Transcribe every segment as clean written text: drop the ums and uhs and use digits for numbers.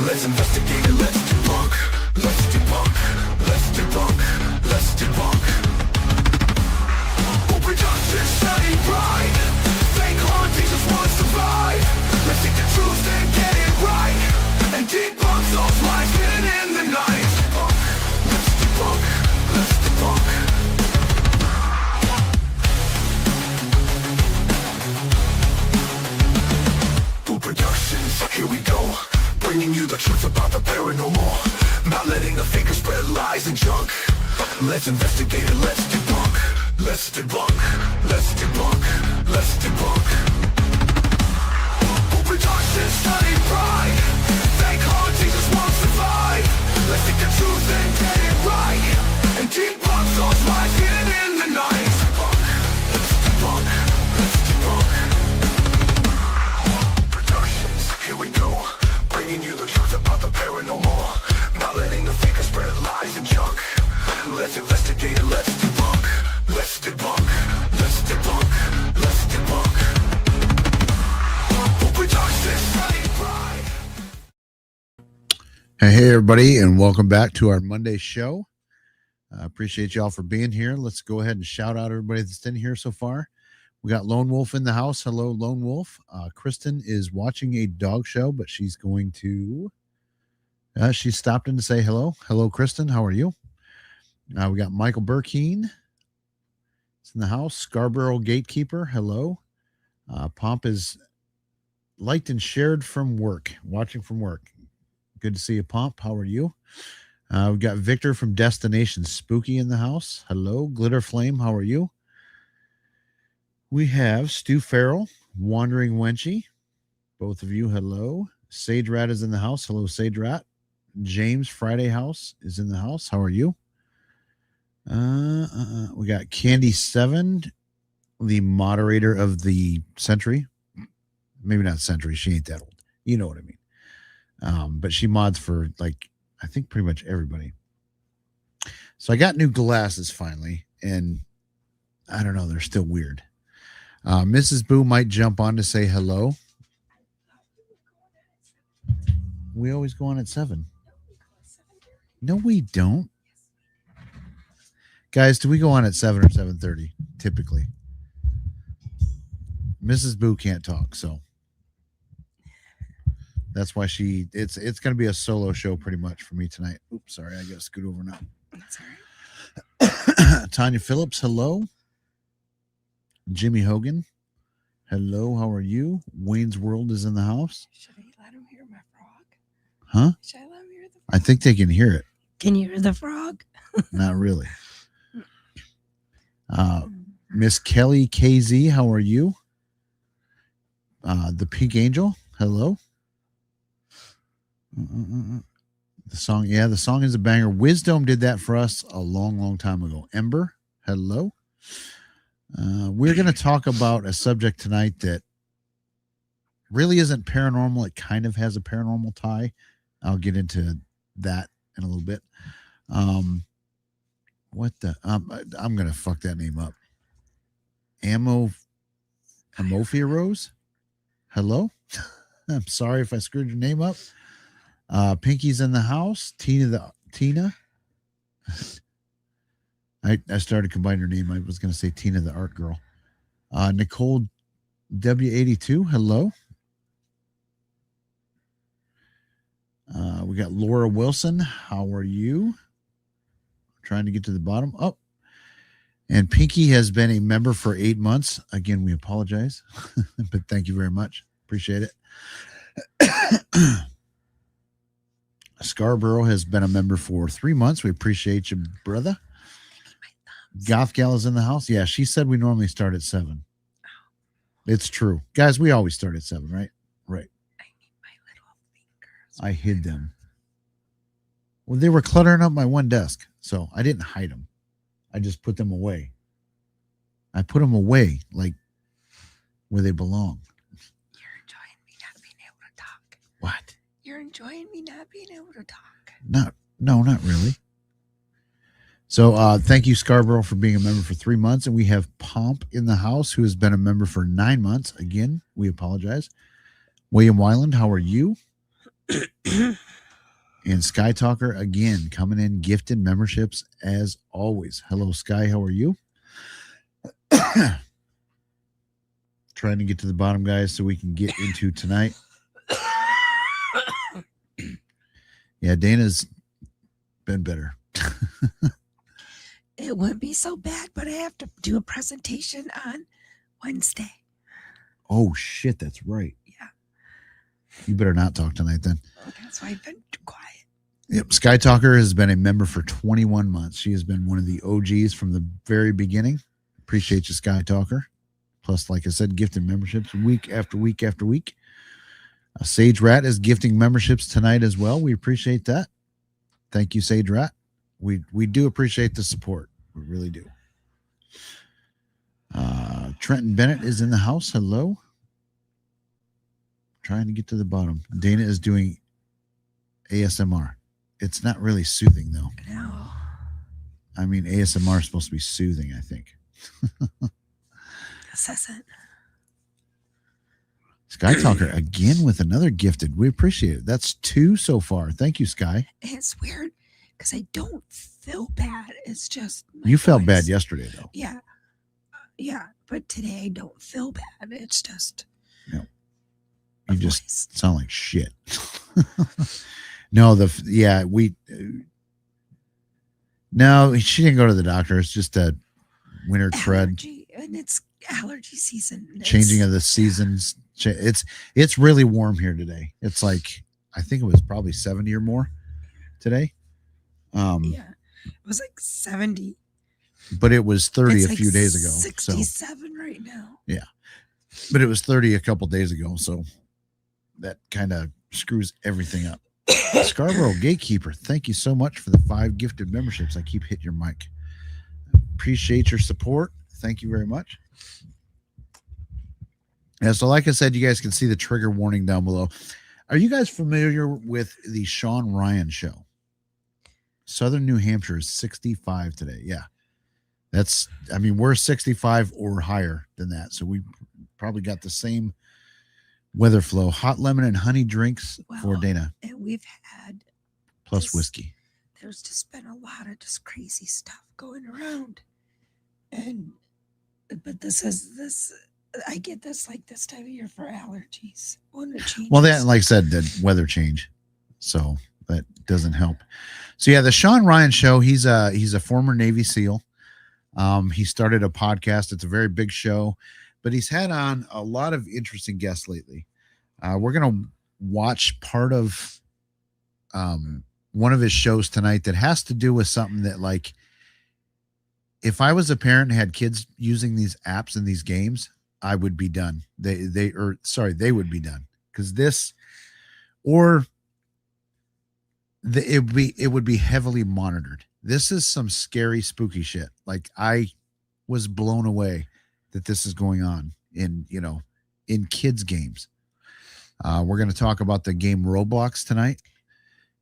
Let's investigate it, let's debunk. Let's debunk. Let's debunk. Let's debunk. Overproduction, study right. Fake hauntings just want to survive. Let's seek the truth and get it right. And debunk those lies hidden in the night. Let's debunk. Let's debunk. Productions, here we go, bringing you the truth about the paranormal, not letting the fakers spread lies and junk. Let's investigate it, let's debunk. Let's debunk. Let's debunk. Let's debunk. Productions, study pride. Fake hauntings just won't survive. Let's seek the truth and get it right. And debunk those lies hidden in the night. Let's debunk. Let's debunk. Here we go, bringing you the truth about the paranormal, not letting the fakers spread lies and junk. Let's investigate it, let's debunk. Let's debunk. Let's debunk. Let's debunk. Hey everybody, and welcome back to our Monday show. I appreciate y'all for being here. Let's go ahead and shout out everybody that's in here so far. We got Lone Wolf in the house. Hello, Lone Wolf. Kristen is watching a dog show, but she's going to... she stopped in to say hello. Hello, Kristen. How are you? We got Michael Burkeen. It's in the house. Scarborough Gatekeeper. Hello. Pomp is liked and shared from work. Watching from work. Good to see you, Pomp. How are you? We got Victor from Destination Spooky in the house. Hello. Glitter Flame. How are you? We have Stu Farrell, Wandering Wenchy. Both of you, hello. Sage Rat is in the house. Hello, Sage Rat. James Friday House is in the house. How are you? We got Candy 7, the moderator of the Century. Maybe not Century. She ain't that old. You know what I mean. But she mods for, like, I think pretty much everybody. So I got new glasses finally, and I don't know. They're still weird. Mrs. Boo might jump on to say hello. We always go on at 7. No, we don't. Guys, do we go on at 7 or 7:30 typically? Mrs. Boo can't talk, so that's why it's going to be a solo show pretty much for me tonight. Oops, sorry, I got to scoot over now. That's all right. Tanya Phillips, hello. Jimmy Hogan, hello, how are you? Wayne's World is in the house. Should I let him hear my frog? Huh? Should I let him hear the frog? I think they can hear it. Can you hear the frog? Not really. Miss Kelly KZ, how are you? The Pink Angel, hello. The song is a banger. Wisdom did that for us a long, long time ago. Ember, hello. We're going to talk about a subject tonight that really isn't paranormal. It kind of has a paranormal tie. I'll get into that in a little bit. I'm going to fuck that name up. Amophia Rose? Hello? I'm sorry if I screwed your name up. Pinky's in the house. Tina. I started combining her name. I was going to say Tina the Art Girl. Nicole W82. Hello. We got Laura Wilson. How are you? Trying to get to the bottom. Oh. And Pinky has been a member for 8 months. Again, we apologize. But thank you very much. Appreciate it. Scarborough has been a member for 3 months. We appreciate you, brother. Goth Gal is in the house. Yeah, she said we normally start at 7. Oh. It's true. Guys, we always start at 7, right? Right. I need my little fingers. I hid them. Well, they were cluttering up my one desk, so I didn't hide them. I just put them away. I put them away, like where they belong. You're enjoying me not being able to talk. What? You're enjoying me not being able to talk. No, not really. So thank you, Scarborough, for being a member for 3 months. And we have Pomp in the house, who has been a member for 9 months. Again, we apologize. William Weiland, how are you? And Sky Talker again coming in, gifted memberships as always. Hello, Sky. How are you? Trying to get to the bottom, guys, so we can get into tonight. Yeah, Dana's been better. It wouldn't be so bad, but I have to do a presentation on Wednesday. Oh, shit, that's right. Yeah. You better not talk tonight then. That's why I've been quiet. Yep, Sky Talker has been a member for 21 months. She has been one of the OGs from the very beginning. Appreciate you, Sky Talker. Plus, like I said, gifted memberships week after week after week. Sage Rat is gifting memberships tonight as well. We appreciate that. Thank you, Sage Rat. We do appreciate the support. We really do. Trenton Bennett is in the house. Hello. Trying to get to the bottom. Dana is doing ASMR. It's not really soothing, though. No. I mean, ASMR is supposed to be soothing, I think. This isn't. Sky Talker again with another gifted. We appreciate it. That's 2 so far. Thank you, Sky. It's weird because I don't feel bad. It's just my You felt voice. bad yesterday, though. Yeah. Yeah. But today I don't feel bad. It's just. No. my You just voice. sound like shit. No, no, she didn't go to the doctor. It's just a winter crud, Allergy, and it's allergy season. changing of the seasons. It's really warm here today. It's like, I think it was probably 70 or more today. Yeah. It was like 70. But it was 30 It's a like few days ago. So, 67 right now. but it was 30 a couple days ago. So that kind of screws everything up. Scarborough Gatekeeper, thank you so much for the 5 gifted memberships. I keep hitting your mic. Appreciate your support. Thank you very much. Yeah, so like I said, you guys can see the trigger warning down below. Are you guys familiar with the Sean Ryan show? Southern New Hampshire is 65 today. Yeah. We're 65 or higher than that. So we probably got the same weather flow. Hot lemon and honey drinks for Well, Dana, And we've had, plus this- whiskey. there's just been a lot of just crazy stuff going around. But I get this like this time of year for allergies. When it changes. Well, that, like I said, the weather change, so that doesn't help. So yeah, the Sean Ryan show. He's a former Navy SEAL. He started a podcast. It's a very big show, but he's had on a lot of interesting guests lately. We're gonna watch part of one of his shows tonight that has to do with something that, like, if I was a parent and had kids using these apps and these games, I would be done. They would be done, because this, or it would be heavily monitored. This is some scary, spooky shit. Like, I was blown away that this is going on in kids games. We're going to talk about the game Roblox tonight,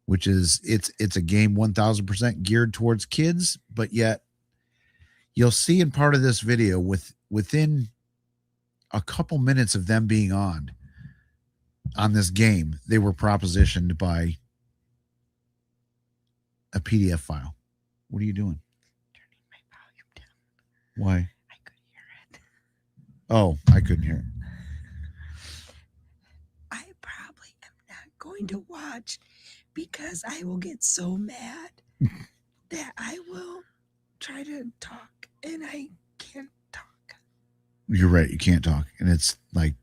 which is it's a game 1000% geared towards kids, but yet you'll see in part of this video within a couple minutes of them being on this game, they were propositioned by a PDF file. What are you doing? Turning my volume down. Why? I could hear it. Oh, I couldn't hear it. I probably am not going to watch because I will get so mad that I will try to talk and I can't talk. You're right. You can't talk. And it's like,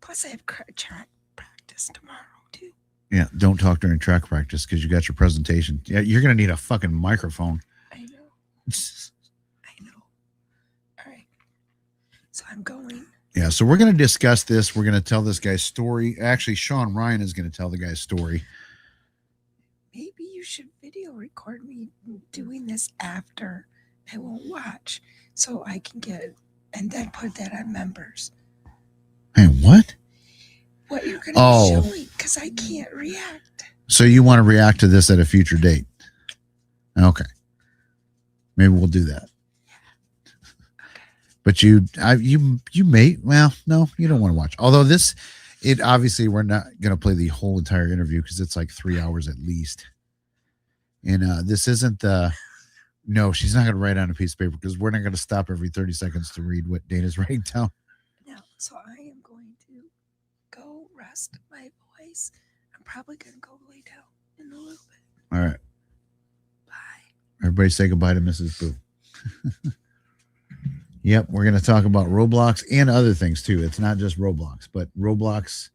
Plus, I have track practice tomorrow too. yeah, don't talk during track practice because you got your presentation. Yeah, you're going to need a fucking microphone. I know. I know. All right. So I'm going. Yeah, so we're going to discuss this. We're going to tell this guy's story. Actually, Sean Ryan is going to tell the guy's story. Maybe you should video record me doing this after I won't watch so I can get and then put that on members. Hey, what? What you're going to Oh. be showing because I can't react. So you want to react to this at a future date? Okay. Maybe we'll do that. But you may, well, no, you don't want to watch. Although this, It obviously we're not going to play the whole entire interview because it's like 3 hours at least. And this isn't the. No, she's not going to write on a piece of paper because we're not going to stop every 30 seconds to read what Dana's writing down. No, so I am going to go rest my voice. I'm probably going to go lay down in a little bit. All right. Bye. Everybody say goodbye to Mrs. Boo. Yep, we're going to talk about Roblox and other things too. It's not just Roblox, but Roblox.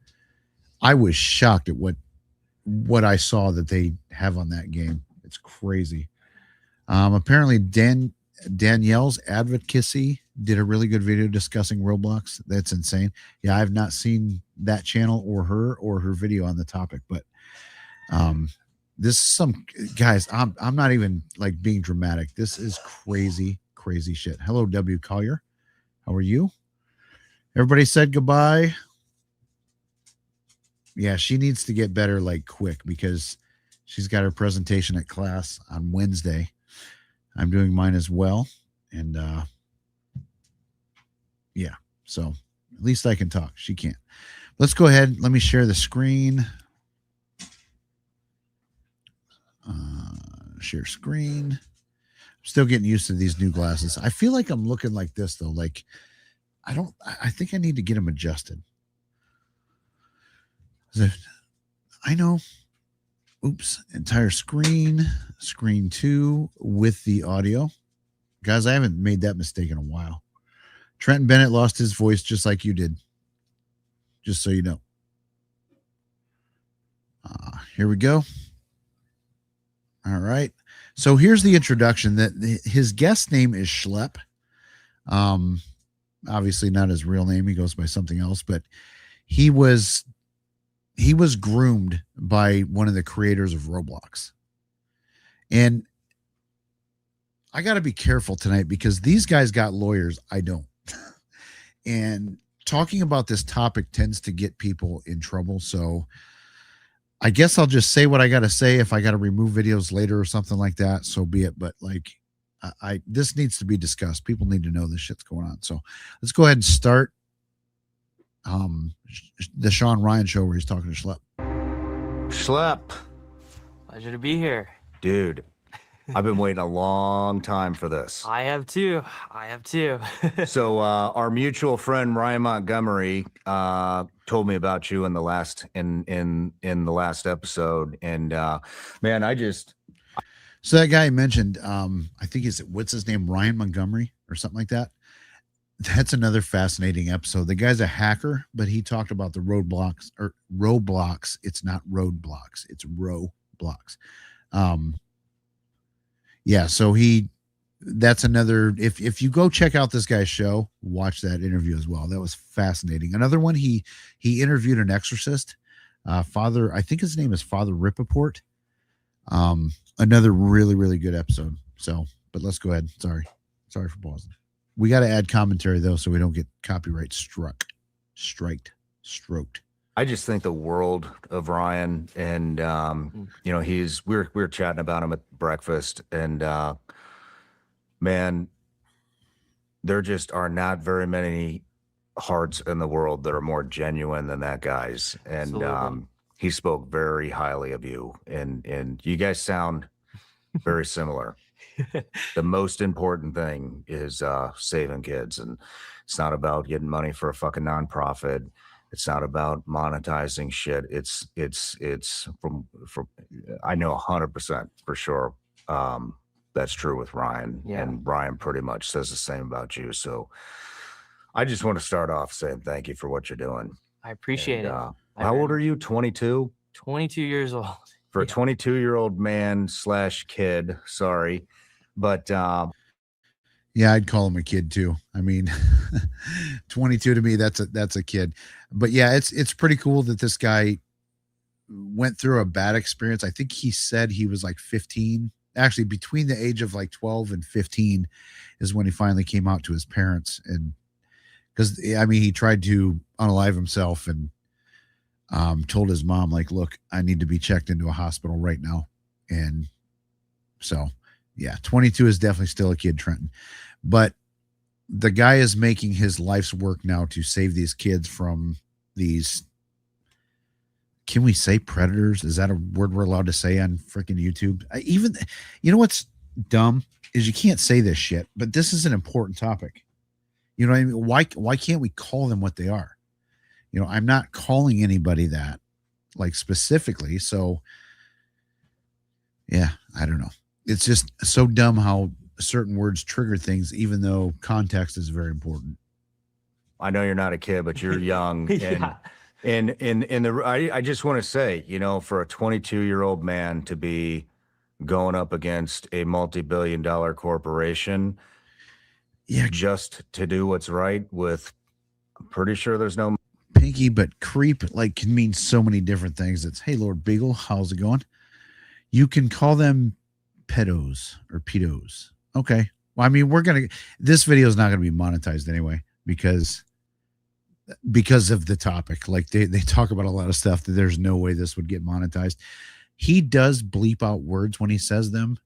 I was shocked at what I saw that they have on that game. It's crazy. Apparently, Danielle's Advocacy did a really good video discussing Roblox. That's insane. Yeah, I've not seen that channel or her video on the topic, but this is some guys. I'm not even like being dramatic. This is crazy shit. Hello, W. Collier. How are you? Everybody said goodbye. Yeah, she needs to get better like quick because she's got her presentation at class on Wednesday. I'm doing mine as well. And yeah, so at least I can talk. She can't. Let's go ahead. Let me share the screen. Share screen. I'm still getting used to these new glasses. I feel like I'm looking like this though. Like I think I need to get them adjusted. I know. Oops. Entire screen 2 with the audio. Guys, I haven't made that mistake in a while. Trenton Bennett lost his voice just like you did. Just so you know. Here we go. All right. So here's the introduction. That his guest name is Schlepp. Obviously not his real name. He goes by something else, but he was groomed by one of the creators of Roblox. And I got to be careful tonight because these guys got lawyers. I don't. And talking about this topic tends to get people in trouble. So I guess I'll just say what I got to say. If I got to remove videos later or something like that, so be it. But like, this needs to be discussed. People need to know this shit's going on. So let's go ahead and start the Sean Ryan show where he's talking to Schlepp. Schlepp. Pleasure to be here. Dude, I've been waiting a long time for this. I have too. So our mutual friend Ryan Montgomery told me about you in the last in the last episode, and man, so that guy mentioned I think what's his name, Ryan Montgomery or something like that. That's another fascinating episode. The guy's a hacker, but he talked about the Roblox. It's not roadblocks, it's Roblox. Yeah, so that's another, if you go check out this guy's show, watch that interview as well. That was fascinating. Another one, he interviewed an exorcist, Father, I think his name is Father Rippaport. Another really, really good episode. So, but let's go ahead. Sorry for pausing. We got to add commentary though, so we don't get copyright stroked. I just think the world of Ryan, and you know, we were chatting about him at breakfast, and man, there just are not very many hearts in the world that are more genuine than that guy's, and Absolutely. he spoke very highly of you, and you guys sound very similar. The most important thing is saving kids, and it's not about getting money for a fucking nonprofit. It's not about monetizing shit. It's from I know 100% for sure that's true with Ryan, Yeah. and Ryan pretty much says the same about you. So I just want to start off saying thank you for what you're doing. I appreciate And, it. how old are you? 22? 22 years old. For a Yeah. 22-year-old man / kid, sorry. But Yeah, I'd call him a kid too. I mean, 22 to me, that's a kid. But yeah, it's pretty cool that this guy went through a bad experience. I think he said he was like 15. Actually, between the age of like 12 and 15 is when he finally came out to his parents. And because I mean, he tried to unalive himself and told his mom, like, look, I need to be checked into a hospital right now. And so, yeah, 22 is definitely still a kid, Trenton. But the guy is making his life's work now to save these kids from these can we say predators? Is that a word we're allowed to say on freaking YouTube? Even, you know what's dumb is you can't say this shit, but this is an important topic. You know what I mean? Why can't we call them what they are? You know, I'm not calling anybody that, like, specifically. So yeah, I don't know. It's just so dumb how certain words trigger things, even though context is very important. I know you're not a kid, but you're young. Yeah. And I just want to say, you know, for a 22-year-old man to be going up against a multi-billion-dollar corporation, Yeah, just to do what's right with, I'm pretty sure there's no. Pinky, but creep like can mean so many different things. It's, hey, Lord Beagle, how's it going? You can call them pedos or pedos. Okay. Well, I mean, this video is not going to be monetized anyway because of the topic. Like they talk about a lot of stuff that there's no way this would get monetized. He does bleep out words when he says them.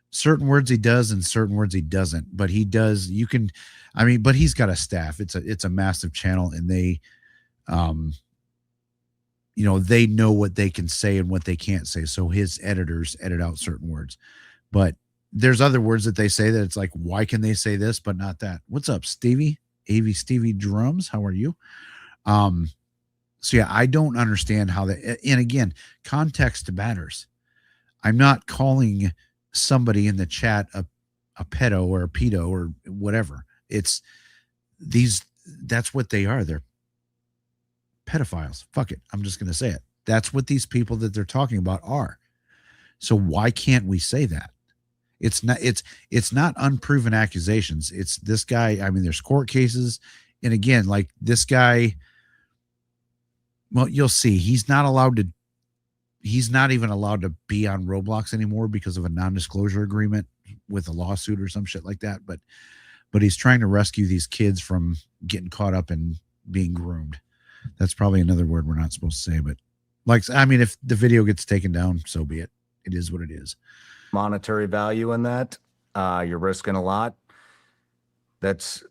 Certain words he does and certain words he doesn't, but he does. But he's got a staff. It's a massive channel, and they they know what they can say and what they can't say. So his editors edit out certain words, but there's other words that they say that it's like, why can they say this but not that? What's up, Stevie? Stevie Drums, how are you? So yeah, I don't understand how that. And again, context matters. I'm not calling somebody in the chat a pedo or a pedo or whatever. That's what they are. They're pedophiles. Fuck it. I'm just going to say it. That's what these people that they're talking about are. So why can't we say that? It's not unproven accusations. It's this guy. I mean, there's court cases. And again, like this guy, well, you'll see he's not even allowed to be on Roblox anymore because of a non-disclosure agreement with a lawsuit or some shit like that. But he's trying to rescue these kids from getting caught up in being groomed. That's probably another word we're not supposed to say, but if the video gets taken down, so be it. It is what it is. Monetary value in that. You're risking a lot. That's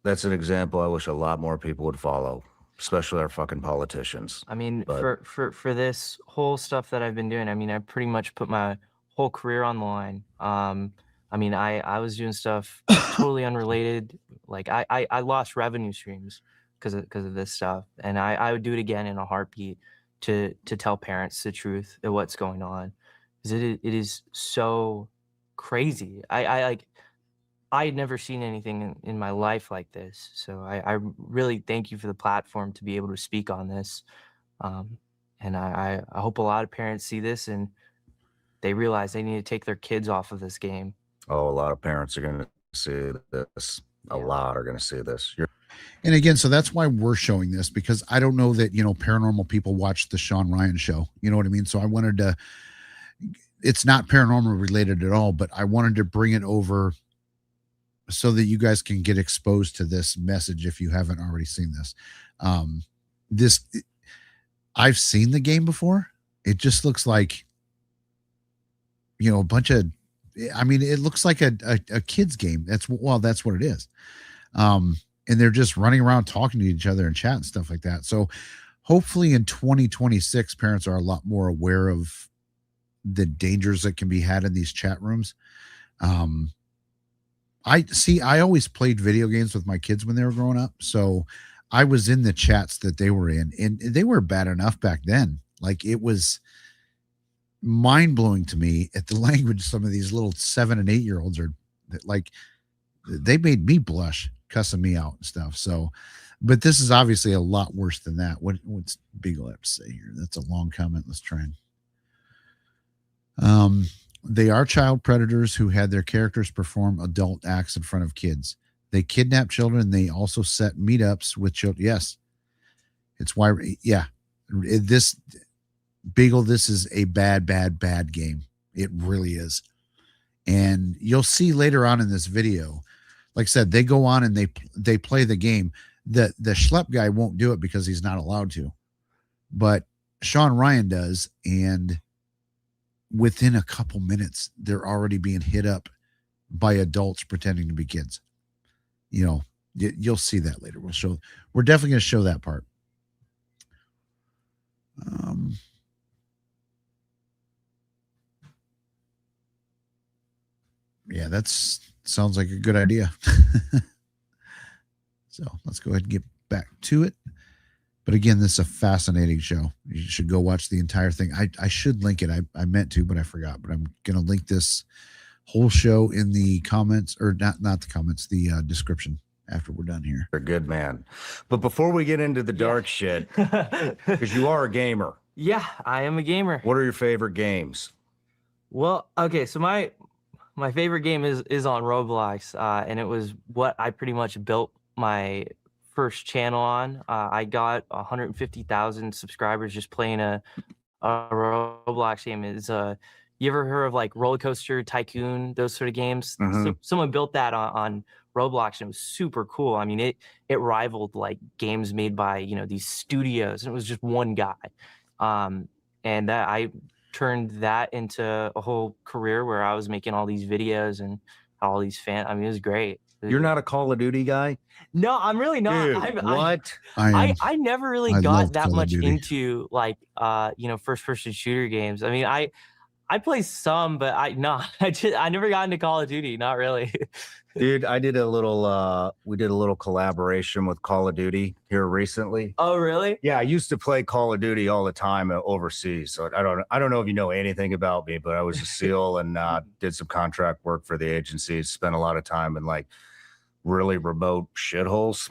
an example I wish a lot more people would follow, especially our fucking politicians. I mean, But- for this whole stuff that I've been doing, I mean, I pretty much put my whole career on the line. I mean, I was doing stuff totally unrelated. Like I lost revenue streams because of this stuff, and I would do it again in a heartbeat to tell parents the truth of what's going on, because it is so crazy. I had never seen anything in my life like this. So I really thank you for the platform to be able to speak on this. And I hope a lot of parents see this and they realize they need to take their kids off of this game. Oh, a lot of parents are going to see this. A lot are going to see this. And again, so that's why we're showing this, because I don't know that, paranormal people watch the Sean Ryan show. You know what I mean? So I wanted to, it's not paranormal related at all, but I wanted to bring it over so that you guys can get exposed to this message if you haven't already seen this. I've seen the game before. It just looks like, a bunch of, it looks like a kid's game. That's what it is. And they're just running around talking to each other and chat and stuff like that. So hopefully in 2026, parents are a lot more aware of the dangers that can be had in these chat rooms. I always played video games with my kids when they were growing up. So I was in the chats that they were in, and they were bad enough back then. Like, it was mind blowing to me at the language some of these little 7 and 8 year olds are, like, they made me blush cussing me out and stuff. So, but this is obviously a lot worse than that. What's Beagle have to say here? That's a long comment. Let's try and, they are child predators who had their characters perform adult acts in front of kids. They kidnap children. They also set meetups with children. Yes. It's why, yeah. This Beagle, this is a bad game. It really is. And you'll see later on in this video, like I said, they go on and they play the game. The schlep guy won't do it because he's not allowed to, but Sean Ryan does. And within a couple minutes, they're already being hit up by adults pretending to be kids. You'll see that later. We're definitely going to show that part. Yeah, that's sounds like a good idea. So let's go ahead and get back to it. But again, this is a fascinating show. You should go watch the entire thing. I should link it. I meant to, but I forgot. But I'm going to link this whole show in the comments, or not the comments, the description after we're done here. You're a good man. But before we get into the dark shit, because you are a gamer, Yeah, I am a gamer. what are your favorite games? Well, okay, so my favorite game is on Roblox, and it was what I pretty much built my first channel on. I got 150,000 subscribers just playing a Roblox game. Is you ever heard of like Roller Coaster Tycoon, those sort of games? So someone built that on Roblox, and it was super cool. I mean, it rivaled like games made by, you know, these studios, and it was just one guy. And that I turned that into a whole career where I was making all these videos and all these fans. I mean, it was great. You're not a Call of Duty guy? No, I'm really not. Dude, what? I never really I got love that Call of much Duty. into like you know, first person shooter games. I mean, I play some, but I never got into Call of Duty, not really. Dude, I did a little we did a little collaboration with Call of Duty here recently. Oh, really? Yeah, I used to play Call of Duty all the time overseas. So I don't know if you know anything about me, but I was a SEAL and did some contract work for the agency. Spent a lot of time in like really remote shitholes,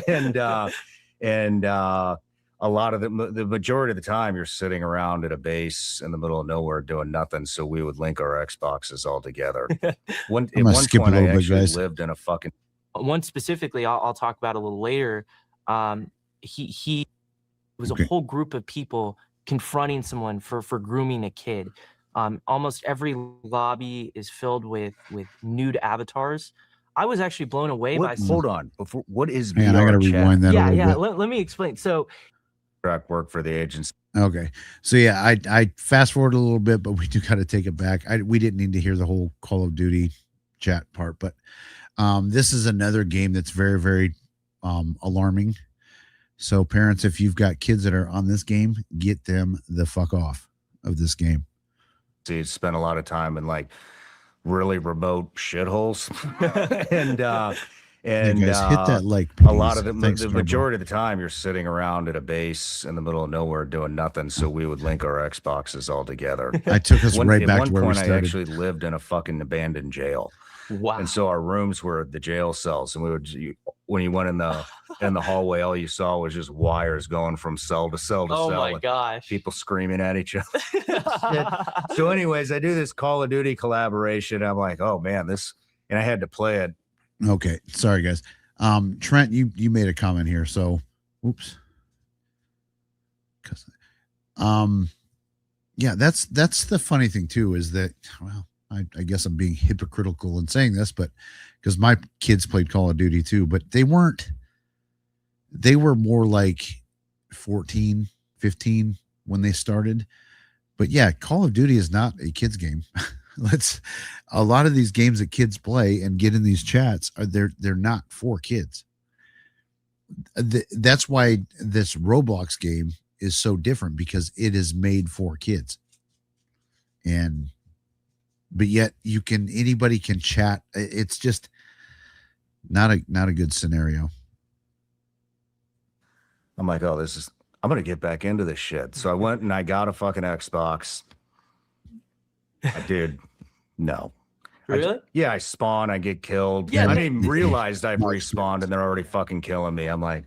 and a lot of the majority of the time you're sitting around at a base in the middle of nowhere doing nothing. So we would link our Xboxes all together. At one skip a point, I little bit, actually guys. lived in a fucking One specifically, I'll talk about a little later. He was Okay. a whole group of people confronting someone for grooming a kid. Almost every lobby is filled with nude avatars. I was actually blown away by hold on. Before what is Man, I got to VR chat? rewind that a little bit. Let me explain. So Contract work for the agency. Okay. So yeah, I fast forward a little bit, but we do got to take it back. We didn't need to hear the whole Call of Duty chat part, but this is another game that's very, very alarming. So parents, if you've got kids that are on this game, get them the fuck off of this game. So spent a lot of time in like really remote shitholes, and Hey guys, hit that like. a lot of Thanks, the Scarborough. majority of the time you're sitting around at a base in the middle of nowhere doing nothing. So we would link our Xboxes all together. I took us right At back one to where we point, I started. actually lived in a fucking abandoned jail. wow. And so our rooms were the jail cells, and when you went in the hallway, all you saw was just wires going from cell to cell to Oh cell, my and gosh. people screaming at each other. So, anyways, I do this Call of Duty collaboration. I'm like, oh man, and I had to play it. Okay, sorry guys. Trent, you made a comment here, so oops. Yeah, that's the funny thing too, is that, well, I guess I'm being hypocritical in saying this, but because my kids played Call of Duty too, but they were more like 14, 15 when they started. But yeah, Call of Duty is not a kids game. A lot of these games that kids play and get in these chats they're not for kids. That's why this Roblox game is so different, because it is made for kids. But yet anybody can chat. It's just not a good scenario. I'm like, oh, I'm gonna get back into this shit. So I went and I got a fucking Xbox. Dude, no. Really? I spawn, I get killed. Yeah, I they- didn't even realize I've respawned and they're already fucking killing me. I'm like,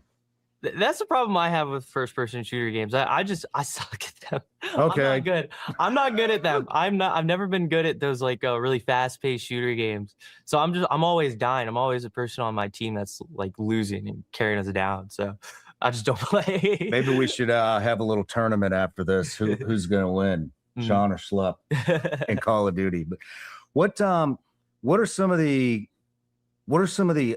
That's the problem I have with first person shooter games. I suck at them. Okay. I'm not good at them. I've never been good at those like really fast paced shooter games. So I'm always dying. I'm always a person on my team that's like losing and carrying us down. So I just don't play. maybe we should have a little tournament after this. Who's gonna win? Mm. Sean or Schlupp in Call of Duty. But what are some of the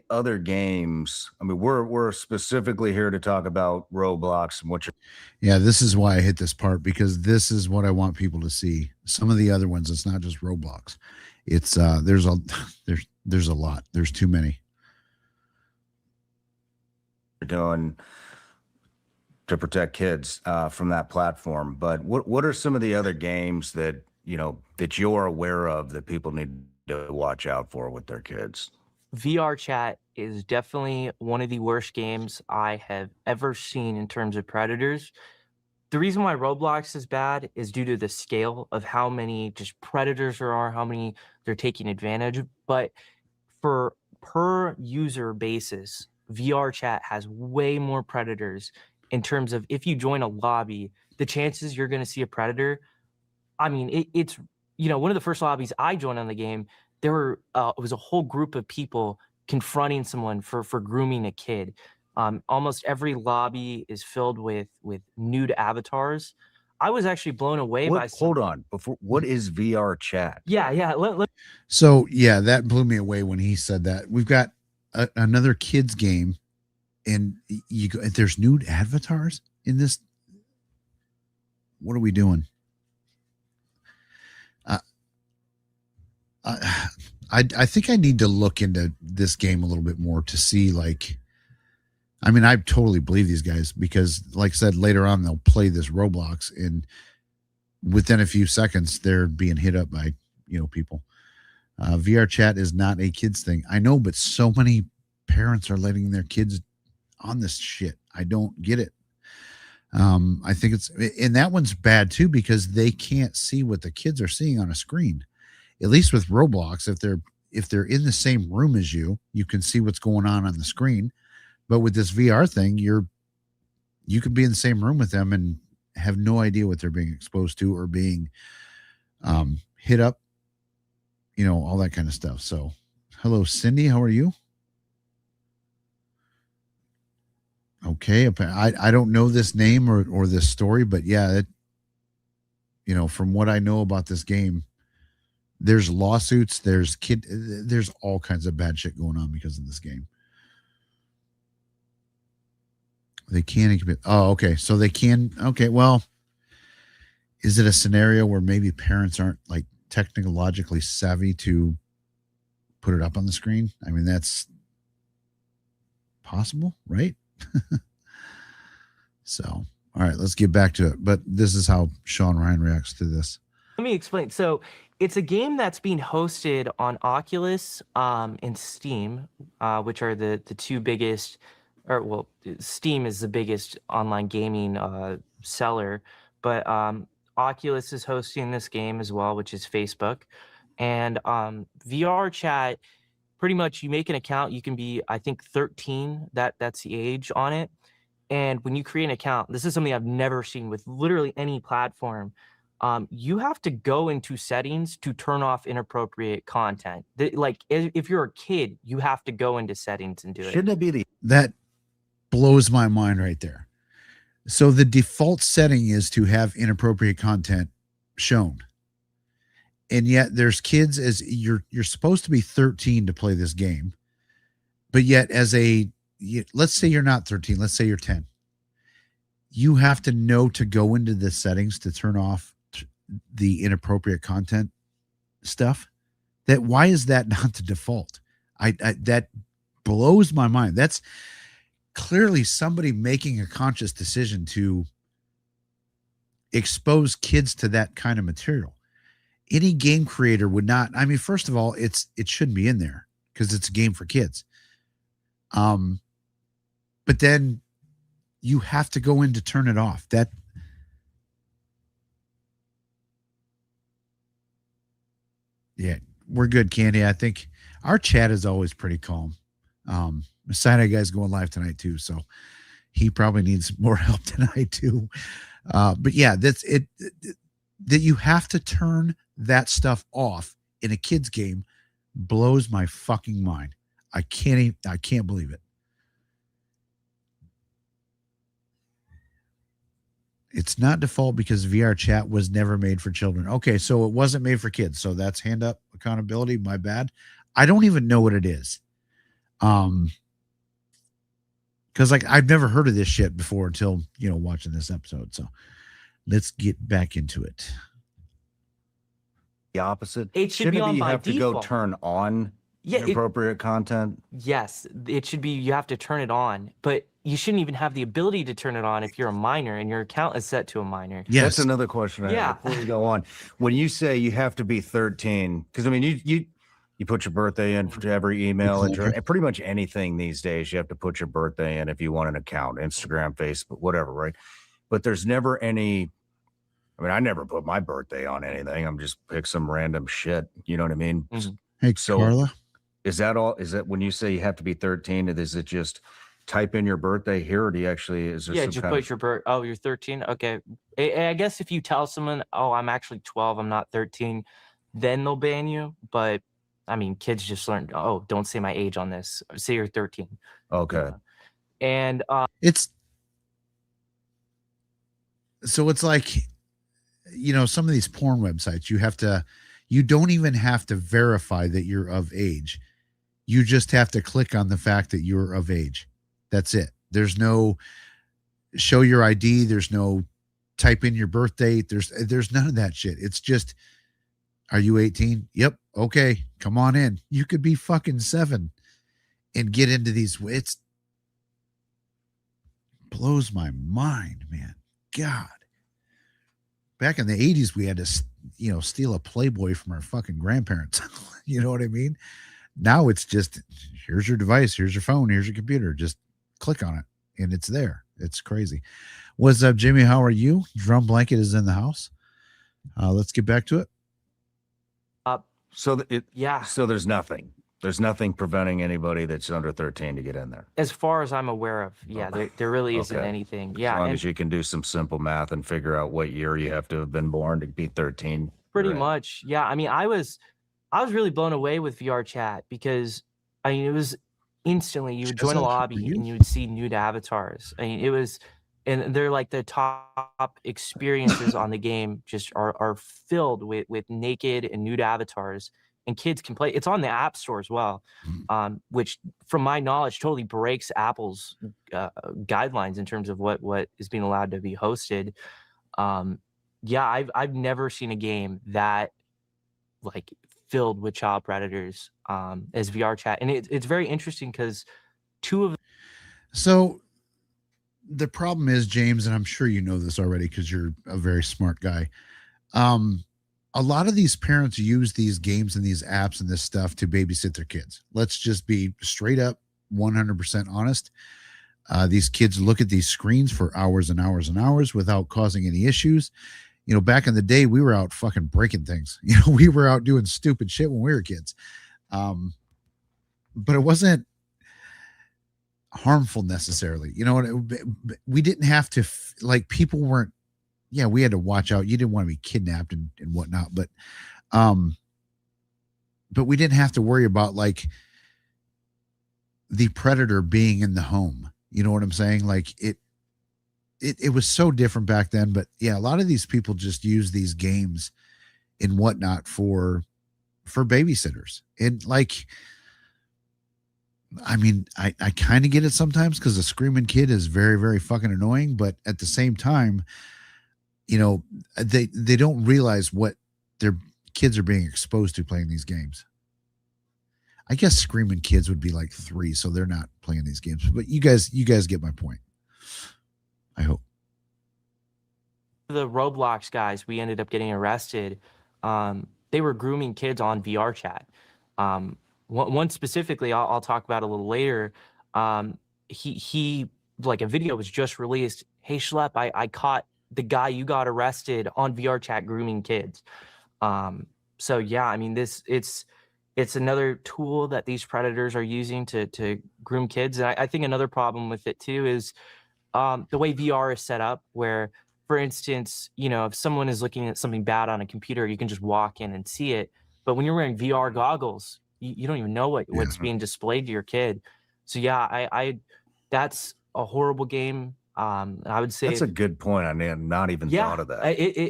other games? I mean, we're specifically here to talk about Roblox and what you're Yeah, this is why I hit this part, because this is what I want people to see. Some of the other ones, it's not just Roblox. It's there's a lot. There's too many. doing. to protect kids from that platform. But what are some of the other games that that you're aware of that people need to watch out for with their kids? VR chat is definitely one of the worst games I have ever seen in terms of predators. The reason why Roblox is bad is due to the scale of how many just predators there are, how many they're taking advantage. But for per user basis, VR chat has way more predators in terms of if you join a lobby, the chances you're going to see a predator. I mean, it's one of the first lobbies I joined on the game. There were it was a whole group of people confronting someone for grooming a kid. Almost every lobby is filled with nude avatars. I was actually blown away by Hold on, what is VR chat? Yeah. So yeah, that blew me away when he said that. We've got another kids game, and there's nude avatars in this. What are we doing? I think I need to look into this game a little bit more to see, like, I mean, I totally believe these guys because, like I said, later on they'll play this Roblox, and within a few seconds they're being hit up by people. VR chat is not a kids thing, I know, but so many parents are letting their kids on this shit. I don't get it. I think and that one's bad too because they can't see what the kids are seeing on a screen. At least with Roblox, if they're in the same room as you can see what's going on the screen. But with this VR thing, you could be in the same room with them and have no idea what they're being exposed to or being hit up, all that kind of stuff. So, hello, Cindy, how are you? Okay, I don't know this name or this story, but yeah, from what I know about this game, there's lawsuits, there's all kinds of bad shit going on because of this game. They can incubate. Oh, okay. So they can. Okay. Well, is it a scenario where maybe parents aren't like technologically savvy to put it up on the screen? I mean, that's possible, right? So, all right, let's get back to it. But this is how Sean Ryan reacts to this. Let me explain. So it's a game that's being hosted on Oculus and Steam, which are the two biggest, Steam is the biggest online gaming seller, but Oculus is hosting this game as well, which is Facebook. And VR chat, pretty much you make an account, you can be, I think, 13, that's the age on it. And when you create an account, this is something I've never seen with literally any platform. You have to go into settings to turn off inappropriate content. Like if you're a kid, you have to go into settings and do it. Shouldn't it be that blows my mind right there. So the default setting is to have inappropriate content shown. And yet there's kids, as you're supposed to be 13 to play this game. But yet let's say you're not 13, let's say you're 10. You have to know to go into the settings to turn off the inappropriate content stuff. Why is that not the default? That blows my mind. That's clearly somebody making a conscious decision to expose kids to that kind of material. Any game creator would not. I mean, first of all, it shouldn't be in there because it's a game for kids. But then you have to go in to turn it off. Yeah, we're good, Candy. I think our chat is always pretty calm. Messiah guy's going live tonight too, so he probably needs more help tonight too. But yeah, that's it. That you have to turn that stuff off in a kid's game blows my fucking mind. I can't believe it. It's not default because VR chat was never made for children. Okay, so it wasn't made for kids. So that's hand up accountability. My bad. I don't even know what it is. Because like I've never heard of this shit before until watching this episode. So let's get back into it. The opposite. It should be on you by have default. to go turn on Yeah, inappropriate content. Yes, it should be. You have to turn it on, but you shouldn't even have the ability to turn it on if you're a minor and your account is set to a minor. Yes. That's another question I Yeah. have before we go on. When you say you have to be 13, because I mean, you put your birthday in for every email Exactly. and pretty much anything these days, you have to put your birthday in if you want an account, Instagram, Facebook, whatever, right? But there's never any, I mean, I never put my birthday on anything. I'm just pick some random shit. You know what I mean? Mhm. Hey, So Carla. is that all? Is that when you say you have to be 13, is it just type in your birthday here, or do you actually, is there Yeah, some just kind put of, your birth. Oh, you're 13. Okay. I guess if you tell someone, oh, I'm actually 12, I'm not 13, then they'll ban you. But I mean, kids just learn, oh, don't say my age on this. Say you're 13. okay. And It's so it's like, you know, some of these porn websites, you don't even have to verify that you're of age. You just have to click on the fact that you're of age. That's it. There's no show your ID. There's no type in your birth date. There's none of that shit. It's just, are you 18? Yep. Okay. Come on in. You could be fucking 7 and get into these. It blows my mind, man. God. Back in the 80s, we had to, you know, steal a Playboy from our fucking grandparents. You know what I mean? Now it's just, here's your device, here's your phone, here's your computer. Just click on it and it's there. It's crazy. What's up, Jimmy? How are you? Drum Blanket is in the house. Let's get back to it. So yeah, so there's nothing preventing anybody that's under 13 to get in there. as far as I'm aware of, yeah, there really isn't Okay. anything. As Yeah. long And as you can do some simple math and figure out what year you have to have been born to be 13. pretty you're in. much. Yeah. I mean, I was really blown away with VR chat because I mean, it was instantly you would join a Shazza, lobby are you? and you would see nude avatars. I mean, it was, and they're like the top experiences on the game just are filled with naked and nude avatars, and kids can play. It's on the App Store as well, which, from my knowledge, totally breaks Apple's guidelines in terms of what is being allowed to be hosted. Yeah, I've never seen a game that like filled with child predators as VR chat, and it's very interesting because two of So the problem is, James, and I'm sure you know this already because you're a very smart guy. A lot of these parents use these games and these apps and this stuff to babysit their kids. Let's just be straight up 100% honest. These kids look at these screens for hours and hours and hours without causing any issues. You know, back in the day, we were out fucking breaking things. You know, we were out doing stupid shit when we were kids. But it wasn't harmful necessarily. You know, we didn't have to, like, people weren't, yeah, we had to watch out. You didn't want to be kidnapped and whatnot, but we didn't have to worry about like the predator being in the home. You know what I'm saying? Like it was so different back then. But yeah, a lot of these people just use these games and whatnot for babysitters. And like, I mean, I kind of get it sometimes because a screaming kid is very, very fucking annoying. But at the same time, you know, they don't realize what their kids are being exposed to playing these games. I guess screaming kids would be like 3, so they're not playing these games. But you guys get my point. I hope. the Roblox guys, we ended up getting arrested. They were grooming kids on VR chat. One specifically, I'll talk about a little later. He like a video was just released. Hey Schlep, I caught the guy you got arrested on VR chat grooming kids. So yeah, I mean it's another tool that these predators are using to groom kids. And I think another problem with it too is the way VR is set up, where, for instance, you know, if someone is looking at something bad on a computer, you can just walk in and see it. But when you're wearing VR goggles, you don't even know what's being displayed to your kid. So yeah, I that's a horrible game. I would say That's a good point. I mean, not even thought of that.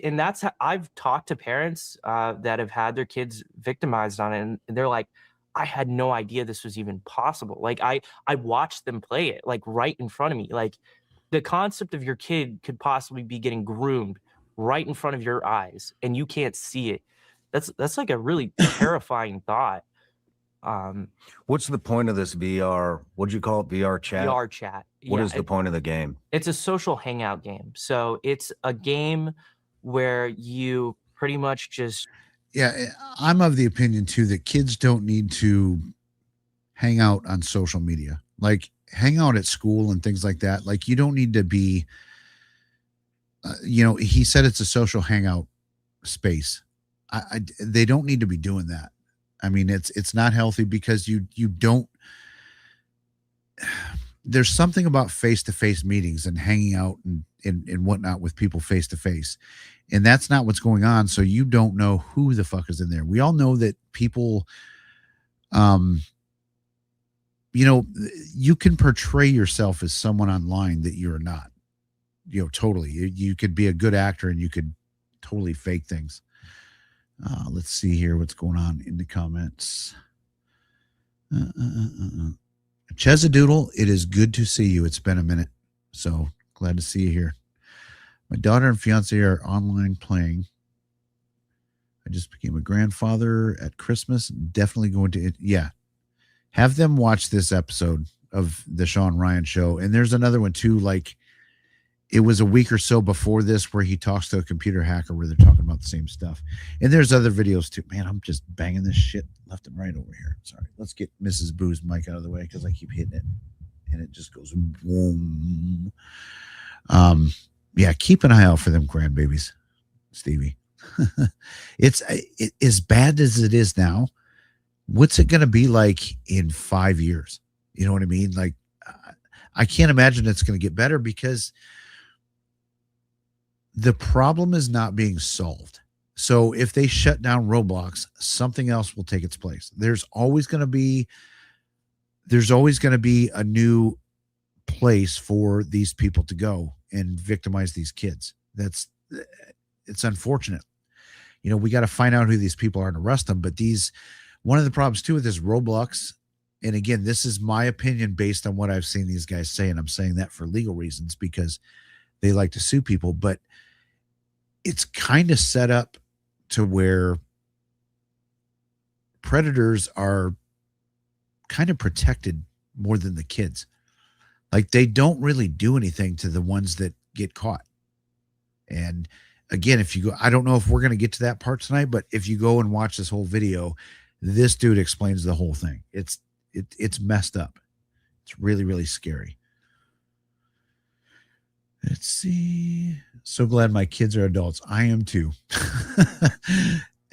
And that's how I've talked to parents that have had their kids victimized on it, and they're like, I had no idea this was even possible. Like I watched them play it like right in front of me. Like the concept of your kid could possibly be getting groomed right in front of your eyes and you can't see it. That's like a really terrifying thought. What's the point of this VR? What'd you call it? VR chat? VR chat. What Yeah, is the point of the game? it's a social hangout game. So it's a game where you pretty much just Yeah, I'm of the opinion too that kids don't need to hang out on social media. Like hang out at school and things like that. Like you don't need to be he said it's a social hangout space. They don't need to be doing that. I mean, it's not healthy because you don't. There's something about face to face meetings and hanging out and whatnot with people face to face, and that's not what's going on. So you don't know who the fuck is in there. We all know that people, you can portray yourself as someone online that you're not. Totally. You could be a good actor and you could totally fake things. Let's see here what's going on in the comments. Chesadoodle, it is good to see you. It's been a minute. So glad to see you here. My daughter and fiance are online playing. I just became a grandfather at Christmas. Definitely going to, yeah. Have them watch this episode of the Sean Ryan Show. And there's another one too, like, it was a week or so before this where he talks to a computer hacker where they're talking about the same stuff. And there's other videos too. Man, I'm just banging this shit left and right over here. Sorry. Let's get Mrs. Boo's mic out of the way because I keep hitting it. And it just goes boom. Yeah, keep an eye out for them grandbabies, Stevie. It's as bad as it is now. What's it going to be like in 5 years? You know what I mean? Like, I can't imagine it's going to get better because the problem is not being solved. So if they shut down Roblox, something else will take its place. There's always going to be a new place for these people to go and victimize these kids. It's unfortunate. We got to find out who these people are and arrest them. But one of the problems too with this Roblox, and again, this is my opinion based on what I've seen these guys say, and I'm saying that for legal reasons because they like to sue people, but it's kind of set up to where predators are kind of protected more than the kids. Like they don't really do anything to the ones that get caught. And again, if you go, I don't know if we're going to get to that part tonight, but if you go and watch this whole video, this dude explains the whole thing. It's messed up. It's really, really scary. Let's see. So glad my kids are adults. I am too.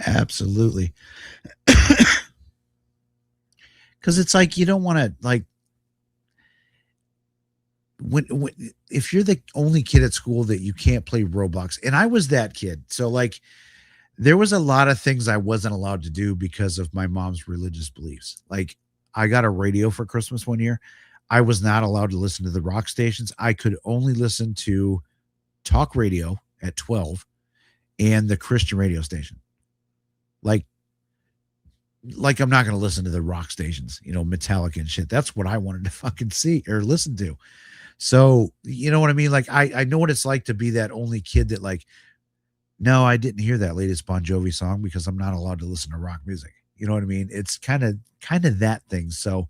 Absolutely. Because it's like you don't want to like when if you're the only kid at school that you can't play Roblox, and I was that kid. So like there was a lot of things I wasn't allowed to do because of my mom's religious beliefs. Like I got a radio for Christmas one year. I was not allowed to listen to the rock stations. I could only listen to talk radio at 12 and the Christian radio station. Like I'm not going to listen to the rock stations, Metallica and shit. That's what I wanted to fucking see or listen to. So, you know what I mean? Like, I know what it's like to be that only kid that like, no, I didn't hear that latest Bon Jovi song because I'm not allowed to listen to rock music. You know what I mean? It's kind of that thing. So,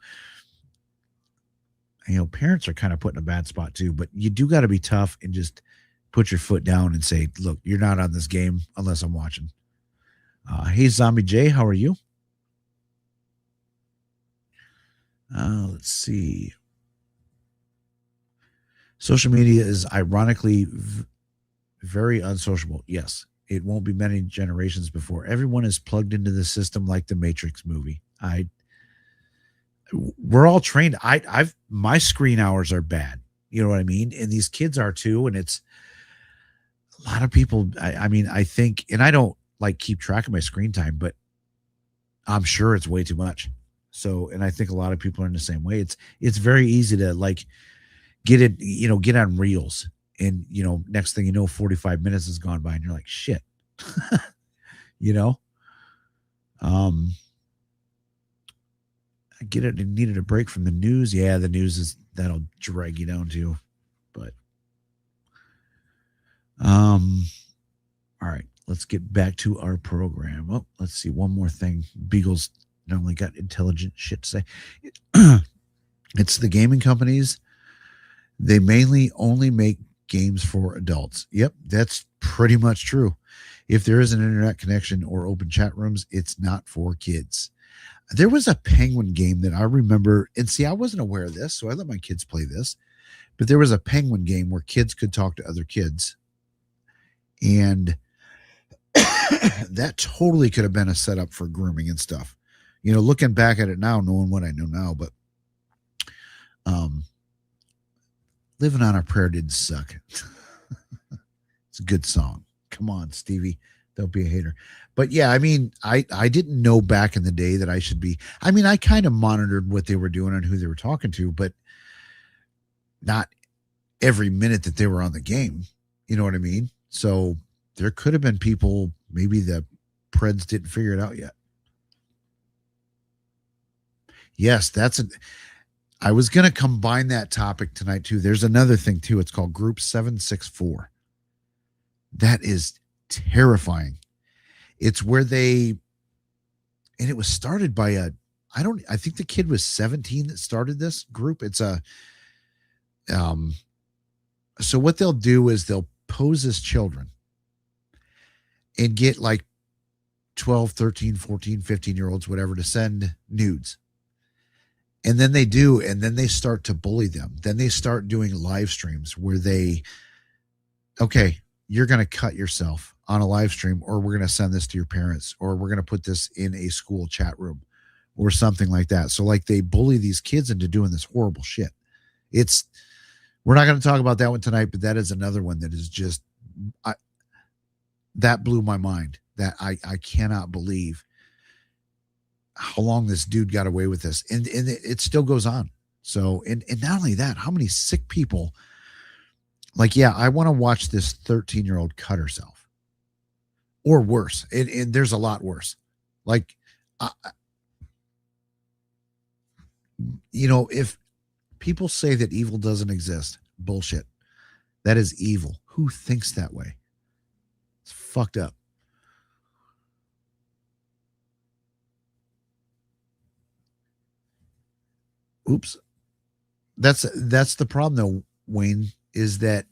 parents are kind of put in a bad spot too, but you do got to be tough and just put your foot down and say, look, you're not on this game unless I'm watching. Hey, Zombie J, how are you? Let's see. Social media is ironically very unsociable. Yes, it won't be many generations before everyone is plugged into the system like the Matrix movie. We're all trained. My screen hours are bad. You know what I mean? And these kids are too. And it's a lot of people. I think, and I don't like keep track of my screen time, but I'm sure it's way too much. So, and I think a lot of people are in the same way. It's very easy to like get it, get on reels and, next thing you know, 45 minutes has gone by and you're like, shit, I get it. It needed a break from the news. Yeah. The news that'll drag you down too, but, all right, let's get back to our program. Oh, let's see. One more thing. Beagle's not only got intelligent shit to say. It's the gaming companies They mainly only make games for adults. Yep, that's pretty much true. If there is an internet connection or open chat rooms, it's not for kids. There was a Penguin game that I remember, and see, I wasn't aware of this, so I let my kids play this. But there was a Penguin game where kids could talk to other kids, and that totally could have been a setup for grooming and stuff. You know, looking back at it now, knowing what I know now, but Living on a Prayer didn't suck. It's a good song. Come on, Stevie. Don't be a hater. But yeah, I mean, I didn't know back in the day that I should be. I mean, I kind of monitored what they were doing and who they were talking to, but not every minute that they were on the game. You know what I mean? So there could have been people, maybe the Preds didn't figure it out yet. Yes, I was going to combine that topic tonight too. There's another thing too. It's called Group 764. That is terrifying. It's where and it was started by I think the kid was 17 that started this group. It's so what they'll do is they'll pose as children and get like 12, 13, 14, 15-year-olds, whatever, to send nudes. And then they start to bully them. Then they start doing live streams where okay, you're going to cut yourself on a live stream, or we're going to send this to your parents, or we're going to put this in a school chat room or something like that. So like they bully these kids into doing this horrible shit. We're not going to talk about that one tonight, but that is another one that is just, that blew my mind. That I cannot believe how long this dude got away with this. And it still goes on. So, and not only that, how many sick people, like, yeah, I want to watch this 13-year-old cut herself or worse. And there's a lot worse. Like, you know, if people say that evil doesn't exist, bullshit. That is evil. Who thinks that way? It's fucked up. Oops. That's the problem though, Wayne, is that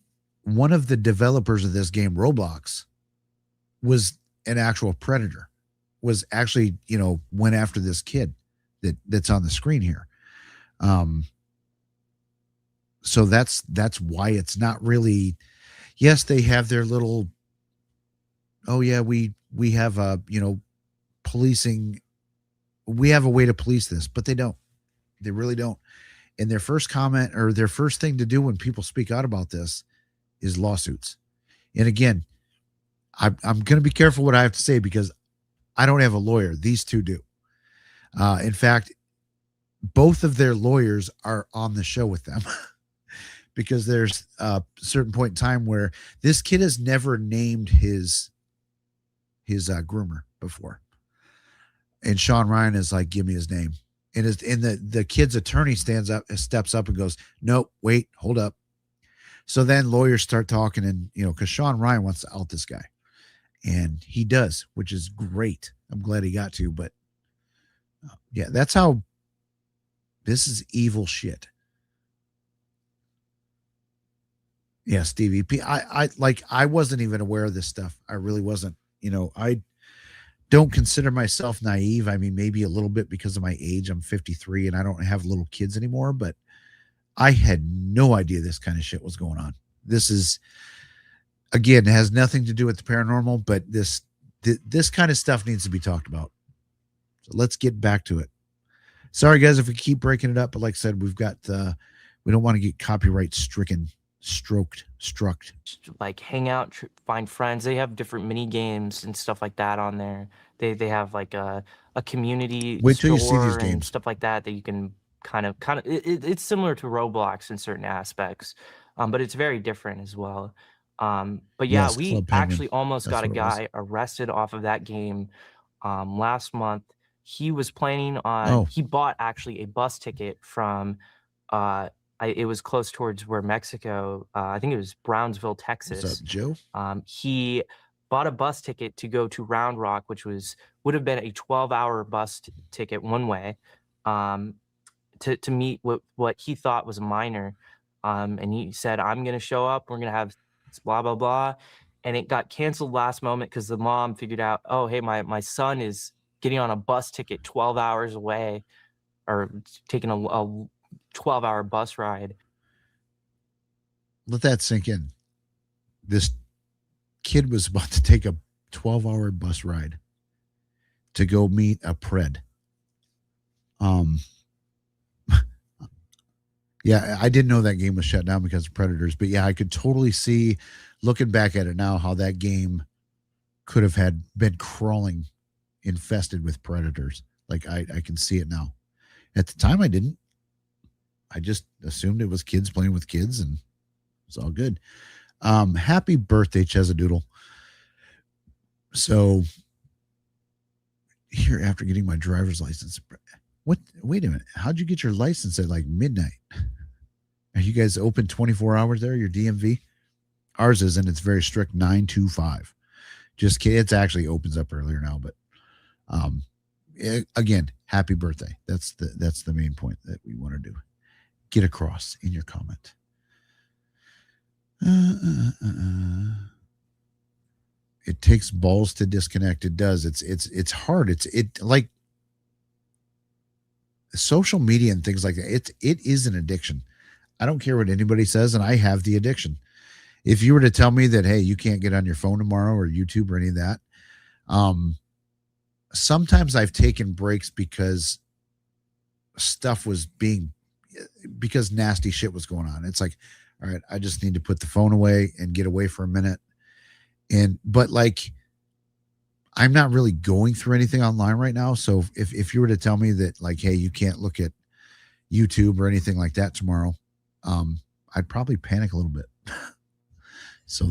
one of the developers of this game, Roblox, was an actual predator, was actually, you know, went after this kid that's on the screen here. So that's why it's not really, yes, they have their little, oh yeah, we have you know, policing, we have a way to police this, but they don't. They really don't. And their first comment or their first thing to do when people speak out about this is lawsuits. And again, I'm going to be careful what I have to say because I don't have a lawyer. These two do. In fact, both of their lawyers are on the show with them because there's a certain point in time where this kid has never named his groomer before. And Sean Ryan is like, give me his name. And the kid's attorney steps up and goes, nope, wait, hold up. So then lawyers start talking, and, you know, because Sean Ryan wants to out this guy. And he does, which is great. I'm glad he got to, but yeah, that's how this is evil shit. Yeah, Stevie P. I wasn't even aware of this stuff. I really wasn't. You know, I don't consider myself naive. I mean, maybe a little bit because of my age. I'm 53 and I don't have little kids anymore, but I had no idea this kind of shit was going on. This is, again, it has nothing to do with the paranormal, but this kind of stuff needs to be talked about. So let's get back to it. Sorry guys if we keep breaking it up, but like I said, we don't want to get copyright struck. Like hang out, find friends. They have different mini games and stuff like that on there. They have like a community Wait till you see these store and games. stuff like that you can kind of it's similar to Roblox in certain aspects, but it's very different as well. But yeah, Yes, we Club Penguin. actually almost That's got a what it was. guy arrested off of that game last month. He was planning on Oh. he bought actually a bus ticket from it was close towards where Mexico, I think it was Brownsville, Texas. What's up, Joe? He bought a bus ticket to go to Round Rock, which would have been a 12-hour bus ticket one way, to meet what he thought was a minor. And he said, I'm going to show up. We're going to have blah, blah, blah. And it got canceled last moment because the mom figured out, oh, hey, my son is getting on a bus ticket 12 hours away, or taking a 12-hour bus ride. Let that sink in. This kid was about to take a 12-hour bus ride to go meet a pred. Yeah, I didn't know that game was shut down because of predators, but yeah, I could totally see, looking back at it now, how that game could have been crawling, infested with predators. Like I can see it now. At the time, I didn't. I just assumed it was kids playing with kids, and it's all good. Happy birthday, Chesadoodle. So here, after getting my driver's license, what? Wait a minute. How'd you get your license at like midnight? Are you guys open 24 hours there, your DMV? Ours isn't. It's very strict, 9 to 5. Just kidding. It actually opens up earlier now, but again, happy birthday. That's the main point that we want to do. Get across in your comment. It takes balls to disconnect. It does. It's hard. It's like social media and things like that. It is an addiction. I don't care what anybody says, and I have the addiction. If you were to tell me that, hey, you can't get on your phone tomorrow or YouTube or any of that, sometimes I've taken breaks because because nasty shit was going on. It's like, all right, I just need to put the phone away and get away for a minute. But like, I'm not really going through anything online right now. So if you were to tell me that, like, hey, you can't look at YouTube or anything like that tomorrow, I'd probably panic a little bit. So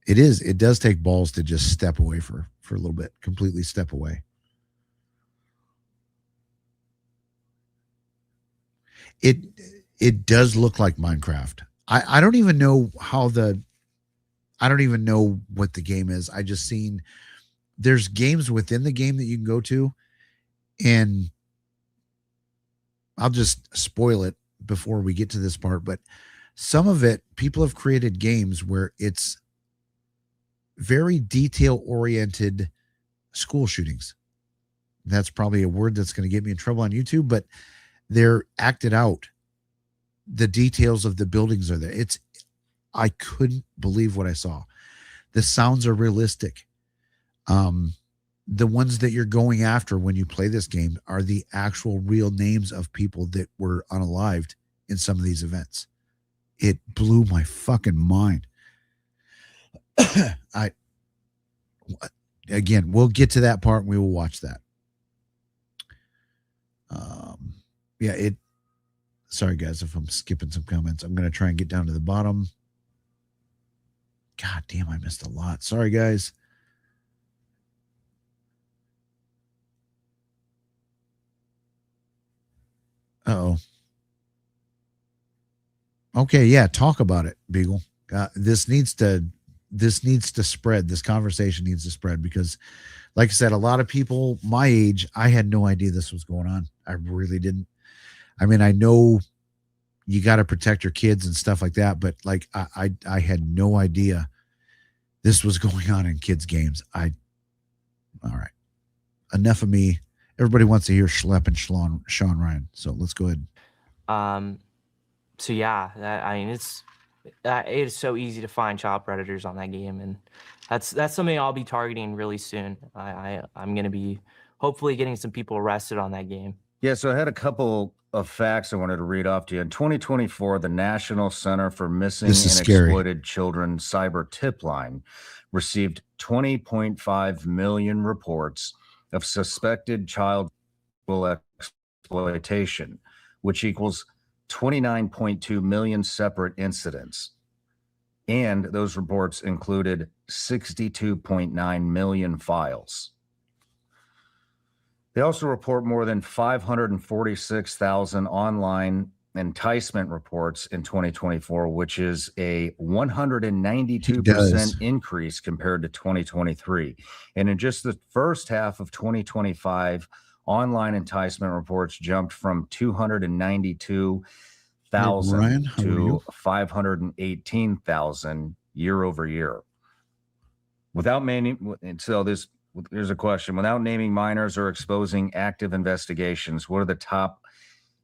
it does take balls to just step away for a little bit, completely step away. It does look like Minecraft. I don't even know I don't even know what the game is. I just seen there's games within the game that you can go to, and I'll just spoil it before we get to this part, but some of it, people have created games where it's very detail-oriented school shootings. That's probably a word that's going to get me in trouble on YouTube, but they're acted out. The details of the buildings are there. I couldn't believe what I saw. The sounds are realistic. The ones that you're going after when you play this game are the actual real names of people that were unalived in some of these events. It blew my fucking mind. Again, we'll get to that part and we will watch that. Sorry guys if I'm skipping some comments. I'm going to try and get down to the bottom. God damn, I missed a lot. Sorry guys. Uh-oh. Okay, yeah, talk about it, Beagle. This needs to spread. This conversation needs to spread because, like I said, a lot of people my age, I had no idea this was going on. I really didn't. I mean, I know you got to protect your kids and stuff like that, but like I had no idea this was going on in kids' games. All right. Enough of me. Everybody wants to hear Schlepp and Sean Ryan. So let's go ahead. So yeah, I mean, it is so easy to find child predators on that game, and that's something I'll be targeting really soon. I'm going to be hopefully getting some people arrested on that game. Yeah, so I had a couple of facts I wanted to read off to you. In 2024, the National Center for Missing and Exploited Children Cyber Tip Line received 20.5 million reports of suspected child exploitation, which equals 29.2 million separate incidents. And those reports included 62.9 million files. They also report more than 546,000 online enticement reports in 2024, which is a 192% increase compared to 2023. And in just the first half of 2025, online enticement reports jumped from 292 Ryan, how are you? to 518,000 year over year. Without naming, and so there's a question. Without naming minors or exposing active investigations, what are the top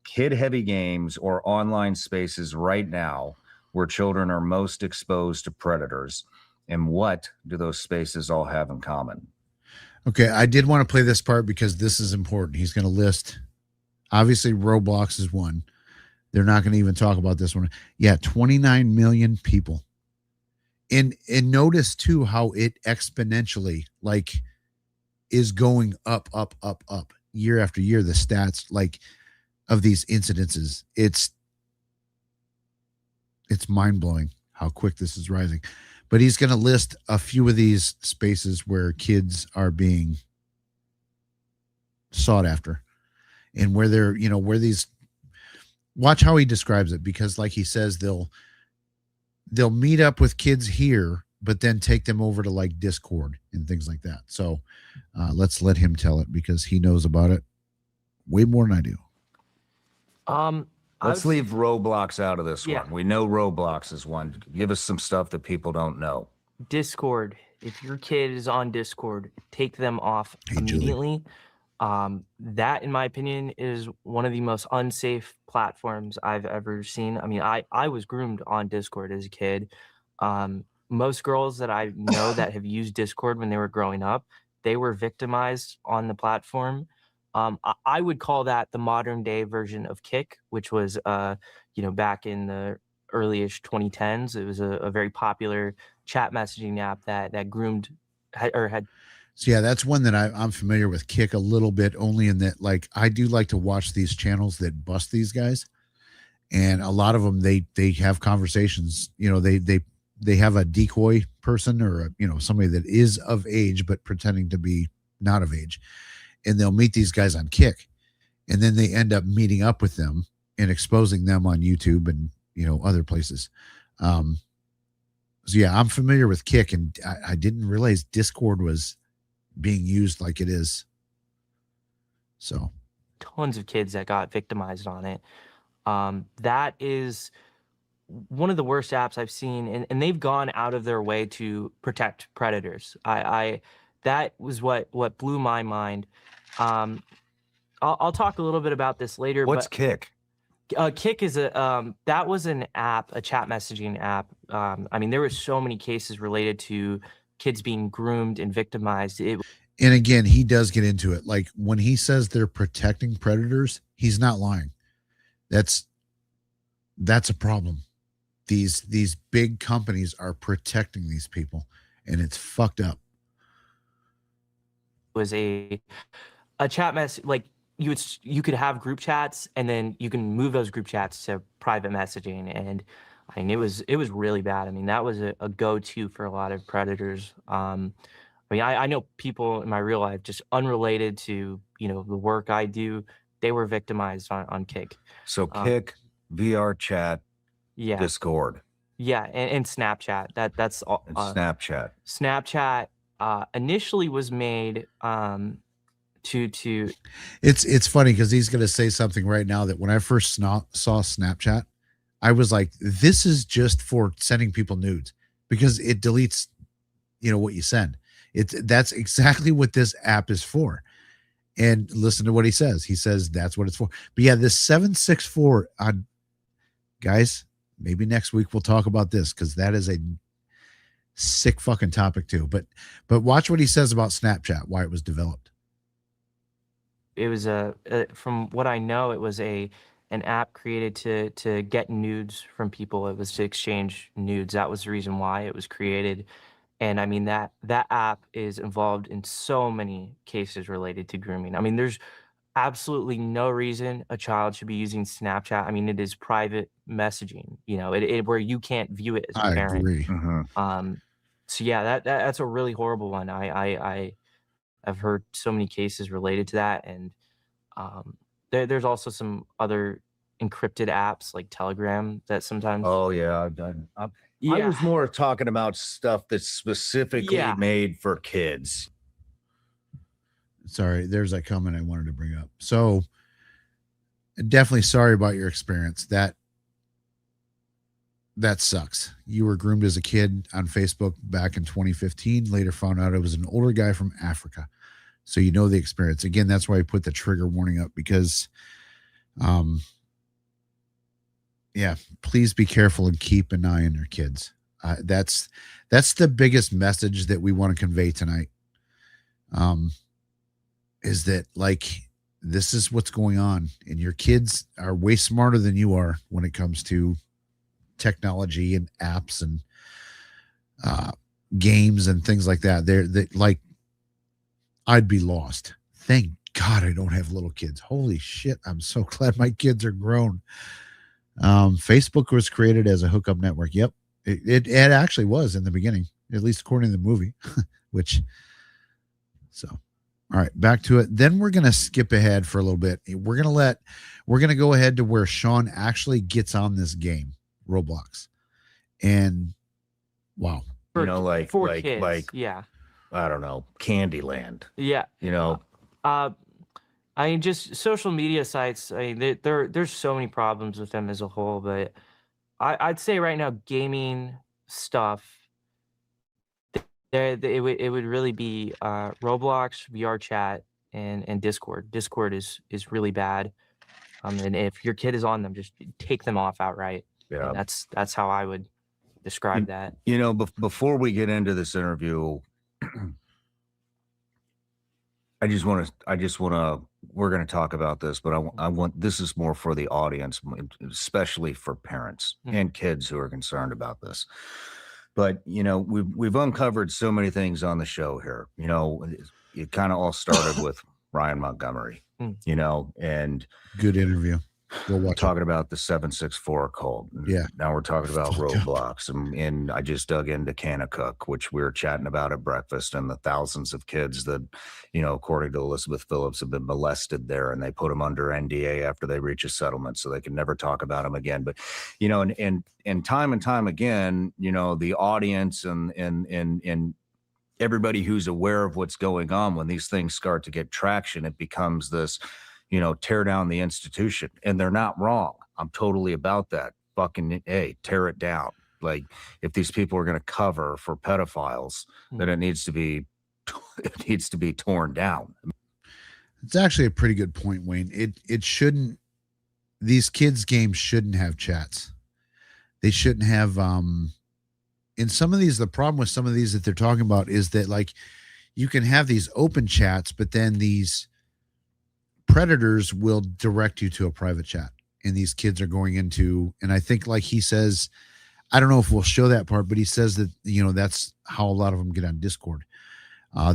kid-heavy games or online spaces right now where children are most exposed to predators? And what do those spaces all have in common? Okay, I did want to play this part because this is important. He's going to list, obviously, Roblox is one. They're not going to even talk about this one. Yeah, 29 million people. And notice too how it exponentially is going up year after year. The stats of these incidences, it's mind blowing how quick this is rising. But he's going to list a few of these spaces where kids are being sought after, and where they're where these. Watch how he describes it, because like he says, they'll meet up with kids here, but then take them over to Discord and things like that. So let's let him tell it, because he knows about it way more than I do. Let's leave Roblox out of this Yeah. one. We know Roblox is one. Give us some stuff that people don't know. Discord. If your kid is on Discord, take them off Hey, Julie. immediately. That, in my opinion, is one of the most unsafe platforms I've ever seen. I mean, I was groomed on Discord as a kid. Most girls that I know that have used Discord when they were growing up, they were victimized on the platform. I would call that the modern day version of Kik, which was, back in the early-ish 2010s. It was a very popular chat messaging app that groomed had. So yeah, that's one that I'm familiar with. Kik a little bit, only in that I do like to watch these channels that bust these guys, and a lot of them they have conversations. They have a decoy person, or somebody that is of age but pretending to be not of age, and they'll meet these guys on Kik, and then they end up meeting up with them and exposing them on YouTube and other places. So yeah, I'm familiar with Kik, and I didn't realize Discord was being used like it is. So Tons of kids that got victimized on it. That is one of the worst apps I've seen, and they've gone out of their way to protect predators. That was what blew my mind. I'll talk a little bit about this later. What's but Kik? Kik is that was an app, a chat messaging app. I mean, there were so many cases related to kids being groomed and victimized. And again, he does get into it. When he says they're protecting predators, he's not lying. That's a problem. These big companies are protecting these people, and it's fucked up. Was a chat mess, you could have group chats, and then you can move those group chats to private messaging, and I mean, it was really bad. I mean, that was a go-to for a lot of predators. I mean, I know people in my real life, just unrelated to the work I do, they were victimized on Kik. So Kik, VR chat, Yeah, Discord, yeah, and Snapchat. That's all. and Snapchat. Snapchat initially was made to It's funny because he's going to say something right now that when I first saw Snapchat, I was like, this is just for sending people nudes, because it deletes what you send. That's exactly what this app is for. And listen to what he says. He says that's what it's for. But yeah, this 764 guys, maybe next week we'll talk about this, because that is a sick fucking topic too. But watch what he says about Snapchat, why it was developed. it was from what I know, it was an app created to get nudes from people. It was to exchange nudes. That was the reason why it was created. And I mean, that app is involved in so many cases related to grooming. I mean, there's absolutely no reason a child should be using Snapchat. I mean, it is private messaging, where you can't view it as a I parent. agree. So yeah, that's a really horrible one. I've heard so many cases related to that, and there's also some other encrypted apps like Telegram that sometimes. Oh yeah, I Yeah. was more talking about stuff that's specifically Yeah. made for kids. Sorry, there's that comment I wanted to bring up. So definitely sorry about your experience. That that sucks. You were groomed as a kid on Facebook back in 2015. Later found out it was an older guy from Africa. So you know the experience. Again, that's why I put the trigger warning up, because yeah, please be careful and keep an eye on your kids. That's the biggest message that we want to convey tonight. Is that, like, this is what's going on, and your kids are way smarter than you are when it comes to technology and apps and games and things like that. Like, I'd be lost. Thank God I don't have little kids. Holy shit, I'm so glad my kids are grown. Facebook was created as a hookup network. Yep, it actually was in the beginning, at least according to the movie. All right, back to it. Then we're going to skip ahead for a little bit. We're going to go ahead to where Sean actually gets on this game, Roblox. And wow. For, You know, like for like kids. like Yeah. I don't know, Candyland. Yeah. You know, I mean, just social media sites. I mean, there's so many problems with them as a whole, but I'd say right now, gaming stuff, it would really be Roblox, VR chat, and Discord. Discord is really bad. And if your kid is on them, just take them off outright. yeah. And that's how I would describe that. You know, before we get into this interview, I just want to, we're going to talk about this, but I want, this is more for the audience, especially for parents and kids who are concerned about this. But, you know, we've uncovered so many things on the show here. You know, it kind of all started with Ryan Montgomery, you know, and Good interview. Go watch it. talking about the 764 cult. And Yeah. now we're talking about Fuck yeah. Roblox, and I just dug into Kanakuk, which we were chatting about at breakfast, and the thousands of kids that, you know, according to Elizabeth Phillips, have been molested there, and they put them under NDA after they reach a settlement, so they can never talk about them again. But, you know, and time again, you know, the audience and everybody who's aware of what's going on, when these things start to get traction, it becomes this, you know, tear down the institution. And they're not wrong. I'm totally about that. Fucking, hey, tear it down. Like, if these people are going to cover for pedophiles, then it needs to be torn down. It's actually a pretty good point, Wayne. It shouldn't, these kids' games shouldn't have chats. They shouldn't have in some of these, the problem with some of these that they're talking about is that, like, you can have these open chats, but then these predators will direct you to a private chat, and these kids are going into, and I think, like he says, I don't know if we'll show that part, but he says that, you know, that's how a lot of them get on Discord.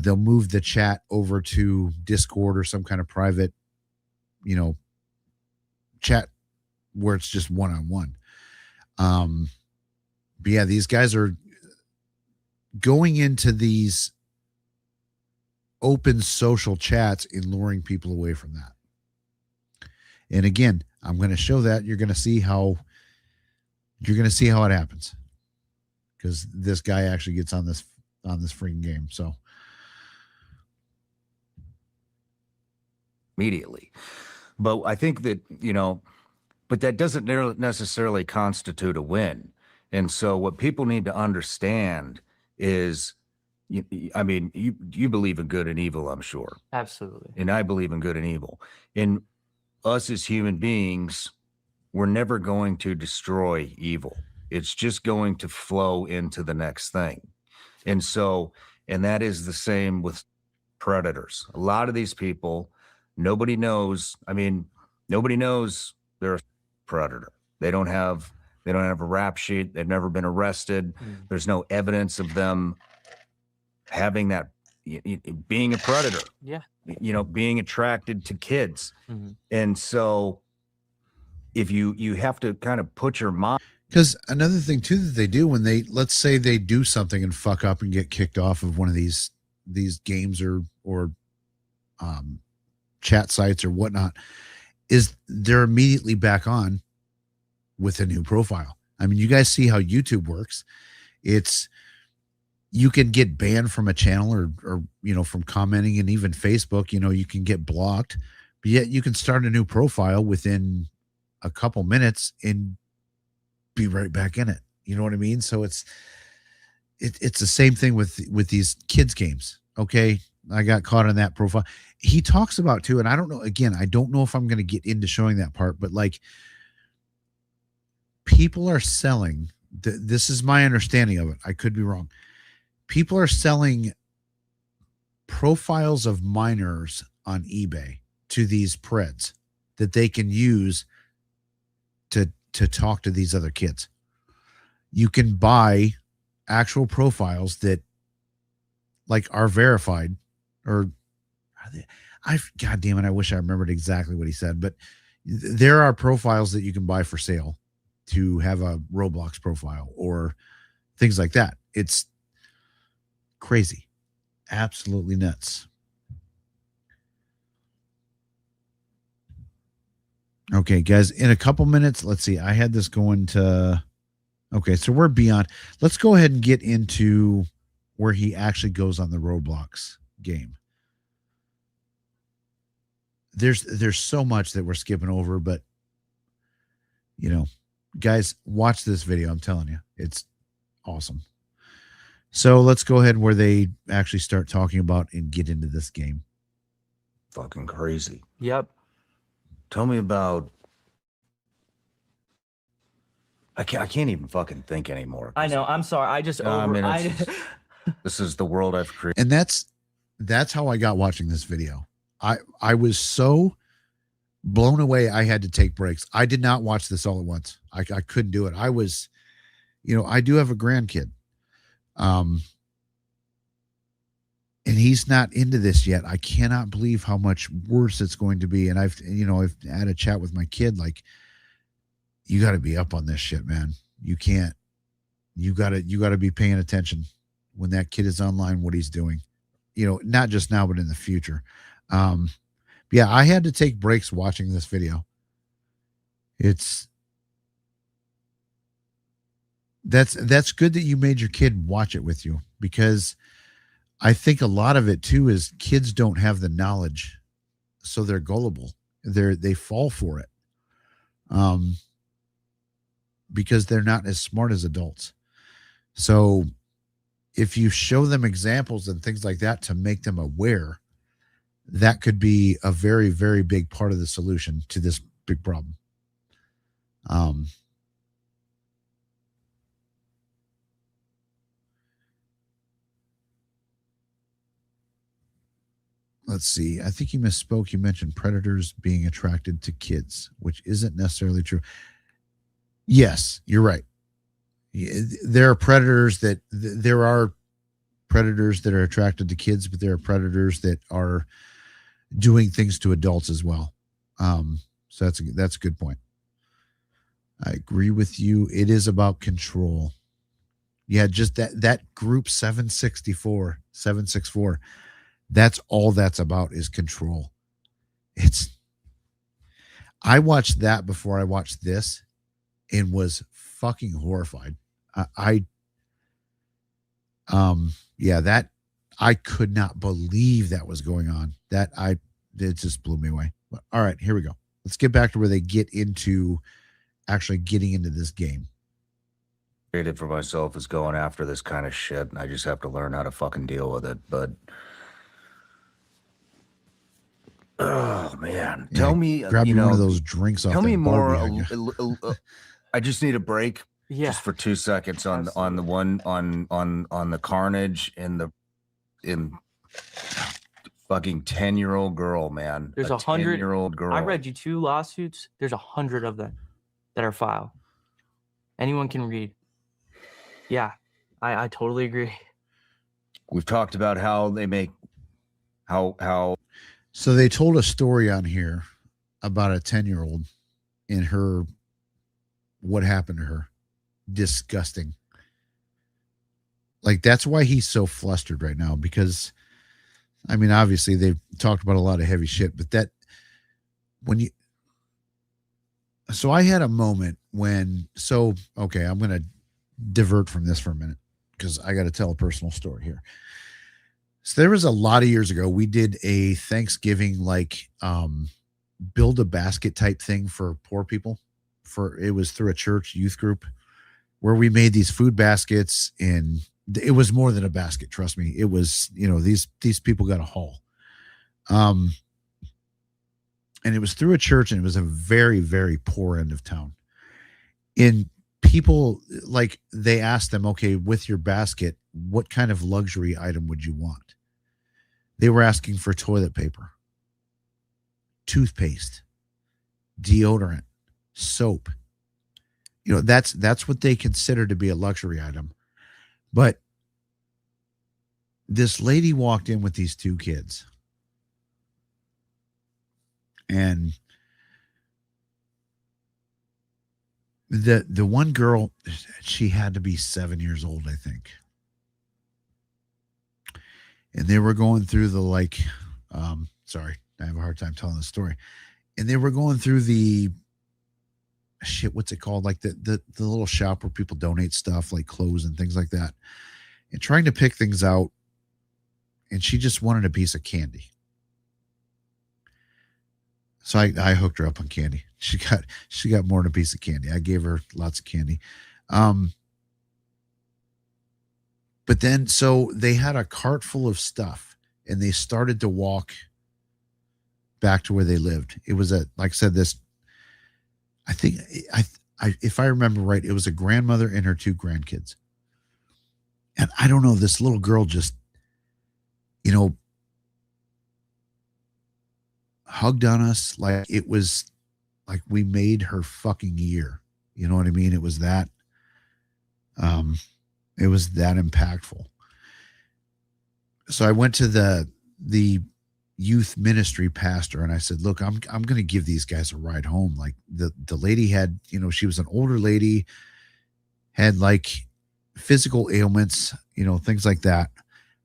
They'll move the chat over to Discord or some kind of private, you know, chat where it's just one-on-one. But yeah, these guys are going into these open social chats and luring people away from that. And again, I'm going to show that. You're going to see how it happens, because this guy actually gets on this freaking game. So Immediately. But I think that, you know, but that doesn't necessarily constitute a win. And so what people need to understand is, I mean, you believe in good and evil, I'm sure. Absolutely. And I believe in good and evil. And us as human beings, we're never going to destroy evil. It's just going to flow into the next thing. And so, and that is the same with predators. A lot of these people, nobody knows. I mean, nobody knows they're a predator. They don't have a rap sheet. They've never been arrested. There's no evidence of them having that, being a predator. Yeah. You know, being attracted to kids. Mm-hmm. And so if you have to kind of put your mind. because another thing too that they do when they, let's say they do something and fuck up and get kicked off of one of these games or chat sites or whatnot, is they're immediately back on with a new profile. I mean, you guys see how YouTube works. It's, you can get banned from a channel or you know, from commenting, and even Facebook, you know, you can get blocked, but yet you can start a new profile within a couple minutes and be right back in it. You know what I mean? So it's the same thing with these kids games. Okay, I got caught on that profile. He talks about too, and I don't know. Again, I don't know if I'm going to get into showing that part, but like people are selling. This is my understanding of it. I could be wrong. People are selling profiles of minors on eBay to these preds that they can use to talk to these other kids. You can buy actual profiles that like are verified, or God damn it, I wish I remembered exactly what he said, but there are profiles that you can buy for sale to have a Roblox profile or things like that. It's crazy. Absolutely nuts. Okay, guys, in a couple minutes, let's see. I had this going to, okay, so we're beyond. Let's go ahead and get into where he actually goes on the Roblox game. There's so much that we're skipping over, but you know, guys, watch this video. I'm telling you, it's awesome. So let's go ahead where they actually start talking about and get into this game. Fucking crazy. Yep. Tell me about. I can't even fucking think anymore. I know. I'm sorry. I just This is the world I've created. And that's how I got watching this video. I was so blown away. I had to take breaks. I did not watch this all at once. I couldn't do it. I was, I do have a grandkid. And he's not into this yet. I cannot believe how much worse it's going to be. And I've had a chat with my kid, like, you got to be up on this shit, man. You got to be paying attention when that kid is online, what he's doing, not just now, but in the future. Yeah, I had to take breaks watching this video. That's good that you made your kid watch it with you, because I think a lot of it too is kids don't have the knowledge, so they're gullible. They fall for it, because they're not as smart as adults. So if you show them examples and things like that to make them aware, that could be a very, very big part of the solution to this big problem. Let's see. I think you misspoke. You mentioned predators being attracted to kids, which isn't necessarily true. Yes, you're right. There are predators that are attracted to kids, but there are predators that are doing things to adults as well. So that's a good point. I agree with you. It is about control. Yeah, just that group 764. That's all that's about, is control. I watched that before I watched this and was fucking horrified. I could not believe that was going on. It just blew me away. But, all right, here we go. Let's get back to where they get into actually getting into this game. Created for myself is going after this kind of shit, and I just have to learn how to fucking deal with it. But oh man, Yeah, tell me, grab me one of those drinks off. Tell me that more. Barbie, I just need a break, Yeah. just for 2 seconds on the one on the carnage in fucking 10-year-old girl, man. There's 100 10-year-old girl. I read you 2 lawsuits. There's 100 of them that are filed. Anyone can read. Yeah, I totally agree. We've talked about how they make how. So they told a story on here about a 10-year-old and what happened to her. Disgusting. Like, that's why he's so flustered right now, because I mean, obviously they've talked about a lot of heavy shit, but so I had a moment okay, I'm going to divert from this for a minute because I got to tell a personal story here. So there was a lot of years ago, we did a Thanksgiving, build a basket type thing for poor people. It was through a church youth group. where we made these food baskets, and it was more than a basket. Trust me. It was, these people got a haul. And it was through a church, and it was a very, very poor end of town. And people, like, they asked them, okay, with your basket, what kind of luxury item would you want? They were asking for toilet paper, toothpaste, deodorant, soap. That's what they consider to be a luxury item. But this lady walked in with these two kids, and the one girl, she had to be 7 years old, I think. And they were going through the sorry, I have a hard time telling the story. And they were going through the what's it called? Like the little shop where people donate stuff like clothes and things like that, and trying to pick things out. And she just wanted a piece of candy. So I hooked her up on candy. She got more than a piece of candy. I gave her lots of candy. But then, so they had a cart full of stuff, and they started to walk back to where they lived. It was like I said, I think if I remember right, it was a grandmother and her two grandkids. And I don't know, this little girl just, hugged on us like it was like we made her fucking year. You know what I mean? It was that impactful. So I went to the youth ministry pastor, and I said, look, I'm going to give these guys a ride home. Like the lady had, she was an older lady, had like physical ailments, things like that.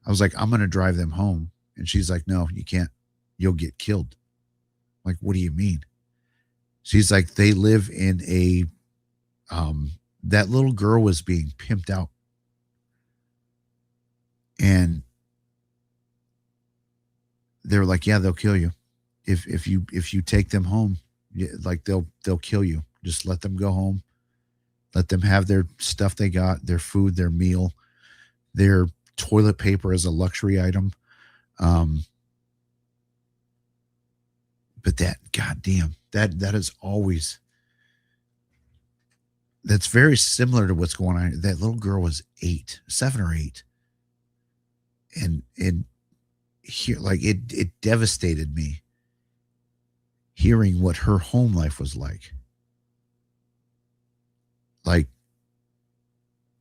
I was like, I'm going to drive them home. And she's like, no, you can't. You'll get killed. I'm like, what do you mean? She's like, they live in a, that little girl was being pimped out. And they were like, yeah, they'll kill you. If you take them home, like they'll kill you. Just let them go home. Let them have their stuff they got, their food, their meal, their toilet paper as a luxury item. But that, goddamn, that is always, that's very similar to what's going on. That little girl was 7 or 8. And here, like it devastated me hearing what her home life was like. Like,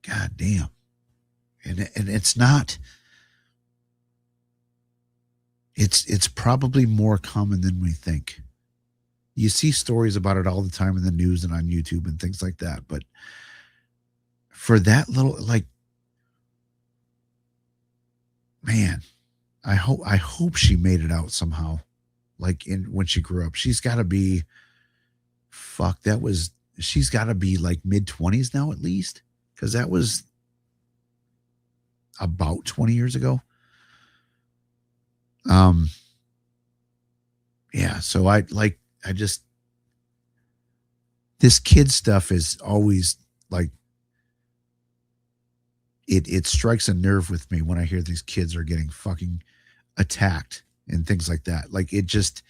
goddamn. And it's not, it's probably more common than we think. You see stories about it all the time in the news and on YouTube and things like that. But for that little, like, man, I hope she made it out somehow. Like when she grew up, she's got to be, she's got to be like mid-20s now at least. Cause that was about 20 years ago. Yeah. So this kid stuff is always like, it strikes a nerve with me when I hear these kids are getting fucking attacked and things like that. Like it's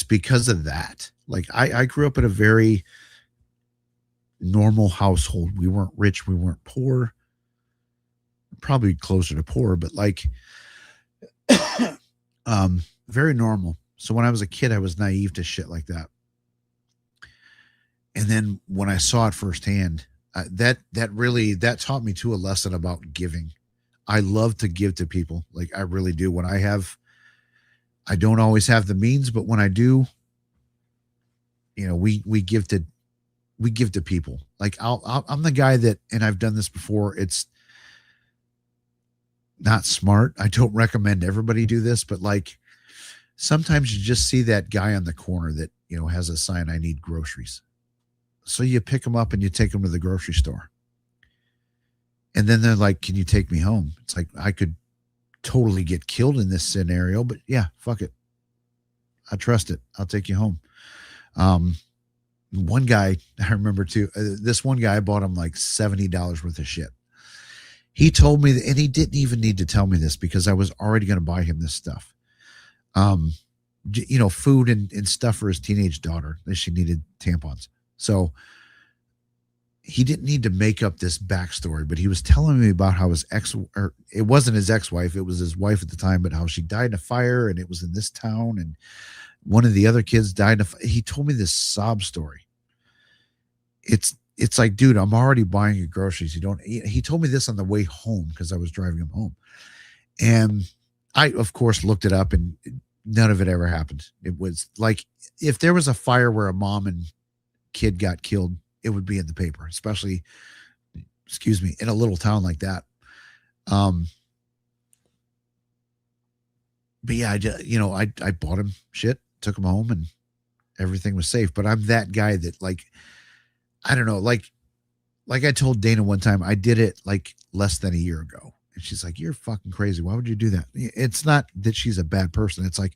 because of that. Like I grew up in a very normal household. We weren't rich. We weren't poor, probably closer to poor, but like, very normal. So when I was a kid, I was naive to shit like that. And then when I saw it firsthand, that taught me too a lesson about giving. I love to give to people. Like I really do. When I don't always have the means, but when I do, we give to people. Like I'm the guy that, and I've done this before. It's not smart. I don't recommend everybody do this, but like sometimes you just see that guy on the corner that, has a sign, I need groceries. So you pick them up and you take them to the grocery store. And then they're like, can you take me home? It's like, I could totally get killed in this scenario, but yeah, fuck it. I trust it. I'll take you home. one guy, I remember too, this one guy, I bought him like $70 worth of shit. He told me that, and he didn't even need to tell me this because I was already going to buy him this stuff. Food and stuff for his teenage daughter that she needed tampons. So he didn't need to make up this backstory, but he was telling me about how it wasn't his ex-wife, it was his wife at the time, but how she died in a fire and it was in this town and one of the other kids died. He told me this sob story. It's like, dude, I'm already buying your groceries. He told me this on the way home because I was driving him home. And I, of course, looked it up and none of it ever happened. It was like, if there was a fire where a mom and kid got killed, it would be in the paper, especially, in a little town like that. But yeah, I bought him shit, took him home, and everything was safe. But I'm that guy that, like, I don't know, like I told Dana one time, I did it like less than a year ago. And she's like, you're fucking crazy. Why would you do that? It's not that she's a bad person. It's like,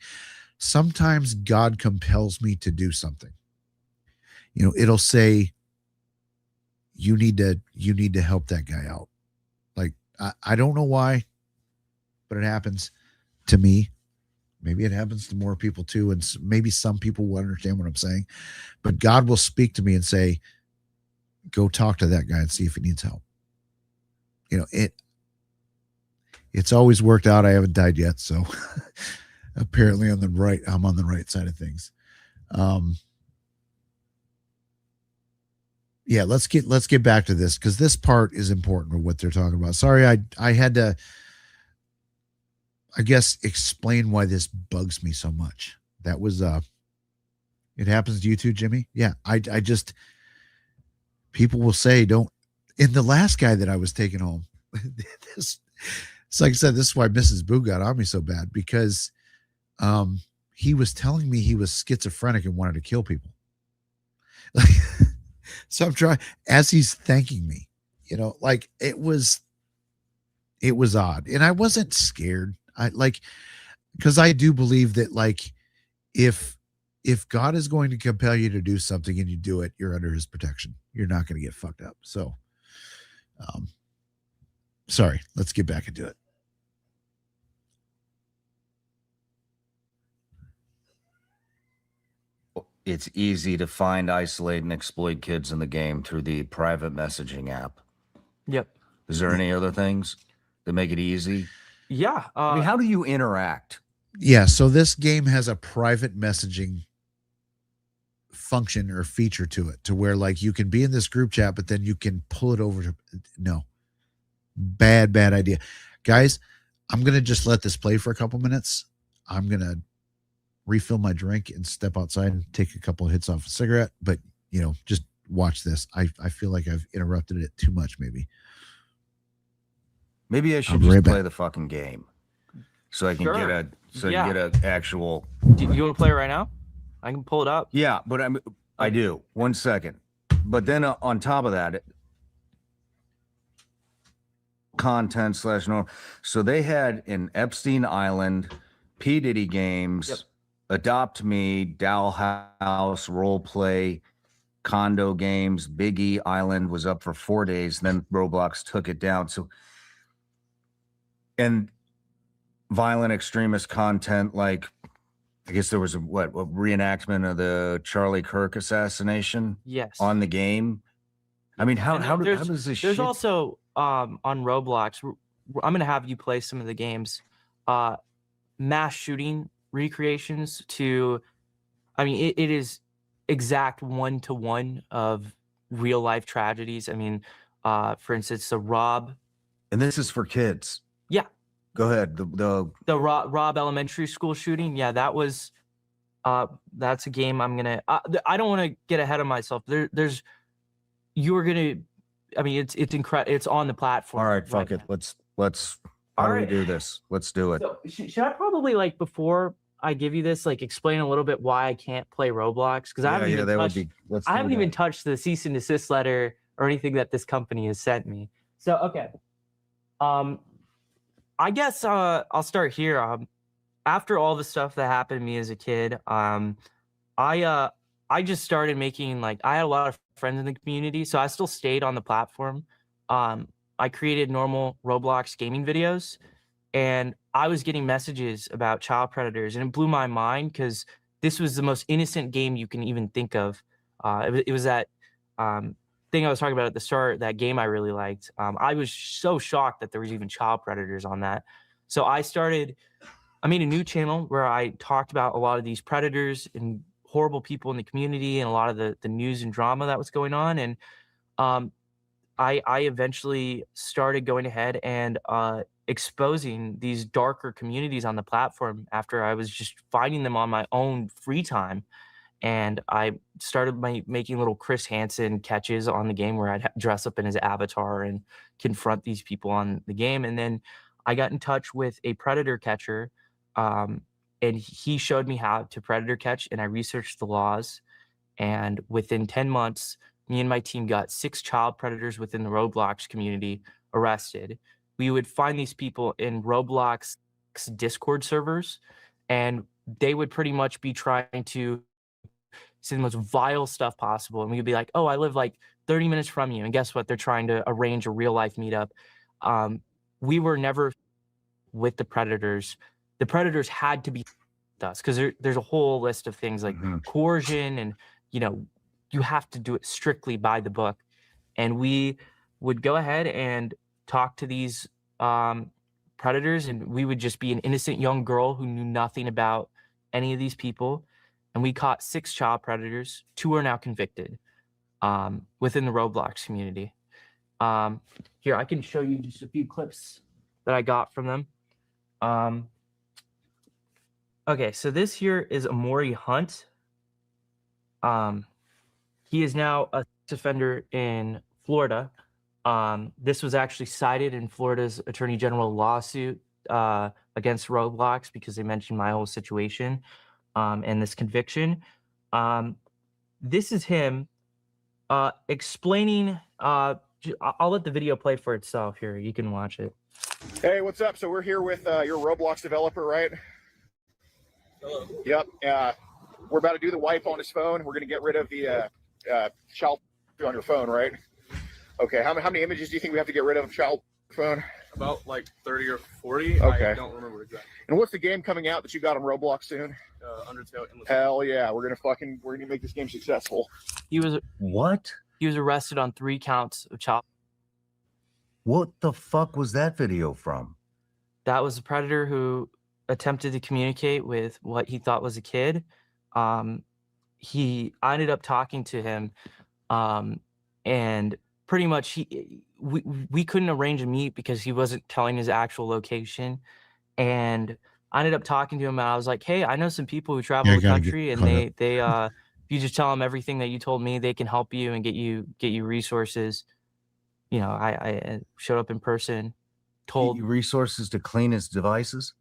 sometimes God compels me to do something. It'll say, you need to help that guy out. Like, I don't know why, but it happens to me. Maybe it happens to more people too. And maybe some people will understand what I'm saying, but God will speak to me and say, go talk to that guy and see if he needs help. It's always worked out. I haven't died yet. So apparently I'm on the right side of things. Yeah, let's get back to this because this part is important with what they're talking about. Sorry, I had to, I guess, explain why this bugs me so much. That was it happens to you too, Jimmy. Yeah, I just, people will say, don't. In the last guy that I was taking home, it's like I said, this is why Mrs. Boo got on me so bad because he was telling me he was schizophrenic and wanted to kill people. So I'm trying, as he's thanking me, like it was odd. And I wasn't scared. Because I do believe that, like, if God is going to compel you to do something and you do it, you're under his protection. You're not going to get fucked up. So, sorry, let's get back into it. It's easy to find, isolate, and exploit kids in the game through the private messaging app. Yep. Is there any other things that make it easy? Yeah. I mean, how do you interact? Yeah. So this game has a private messaging function or feature to it, to where, like, you can be in this group chat, but then you can pull it over to, no, bad idea. Guys, I'm going to just let this play for a couple minutes. I'm going to refill my drink and step outside and take a couple of hits off a cigarette, but just watch this. I feel like I've interrupted it too much. Maybe I should just play the fucking game so I can get an actual. Do you want to play it right now? I can pull it up. Yeah, but I do. 1 second. But then on top of that, content / norm. So they had an Epstein Island, P. Diddy games, yep. Adopt Me, Doll House, Role Play, Condo Games, Biggie Island was up for 4 days. Then Roblox took it down. So, and violent extremist content, like, I guess there was a reenactment of the Charlie Kirk assassination. Yes. On the game. I mean, how does this there's shit? Also on Roblox, I'm gonna have you play some of the games, mass shooting recreations to, I mean, it is exact 1-to-1 of real life tragedies. I mean, for instance, the Rob, and this is for kids. Yeah. Go ahead. The Rob Elementary School shooting. Yeah, that was, that's a game I'm gonna. I don't want to get ahead of myself. You're gonna. I mean, it's incredible. It's on the platform. All right, fuck it. Let's. How do we do this? Let's do it. So should I probably, like, before I give you this, like, explain a little bit why I can't play Roblox? Because I haven't even touched the cease and desist letter or anything that this company has sent me. So okay. I guess I'll start here. After all the stuff that happened to me as a kid, I I just started making, like, I had a lot of friends in the community, so I still stayed on the platform. I created normal Roblox gaming videos, and I was getting messages about child predators, and it blew my mind because this was the most innocent game you can even think of. It was that um, thing I was talking about at the start, that game I really liked. I was so shocked that there was even child predators on that. So I made a new channel where I talked about a lot of these predators and horrible people in the community and a lot of the news and drama that was going on. And um, I eventually started going ahead and exposing these darker communities on the platform after I was just finding them on my own free time. And I started making little Chris Hansen catches on the game where I'd dress up in his avatar and confront these people on the game. And then I got in touch with a predator catcher, um, and he showed me how to predator catch. And I researched the laws. And within 10 months, me and my team got 6 child predators within the Roblox community arrested. We would find these people in Roblox Discord servers, and they would pretty much be trying to say the most vile stuff possible. And we would be like, oh, I live like 30 minutes from you. And guess what? They're trying to arrange a real life meetup. We were never with the predators. The predators had to be with us because there's a whole list of things like coercion and, you have to do it strictly by the book. And we would go ahead and talk to these predators, and we would just be an innocent young girl who knew nothing about any of these people. And we caught 6 child predators. 2 are now convicted within the Roblox community. Here, I can show you just a few clips that I got from them. Okay, so this here is Amori Hunt. He is now a sex offender in Florida. This was actually cited in Florida's Attorney General lawsuit against Roblox because they mentioned my whole situation and this conviction. This is him explaining. I'll let the video play for itself here. You can watch it. Hey, what's up? So we're here with your Roblox developer, right? Hello. Yep. We're about to do the wipe on his phone. We're going to get rid of the child on your phone, right? Okay. How many images do you think we have to get rid of child phone? About like 30 or 40. Okay. I don't remember exactly. And what's the game coming out that you got on Roblox soon? Undertale. Endless. Hell yeah. We're gonna make this game successful. He was What? arrested on 3 counts of child. What the fuck was that video from? That was a predator who attempted to communicate with what he thought was a kid. I ended up talking to him, and pretty much we couldn't arrange a meet because he wasn't telling his actual location. And I ended up talking to him, and I was like, hey, I know some people who travel the country, and they if you just tell them everything that you told me, they can help you and get you resources. I showed up in person, told Get you resources to clean his devices.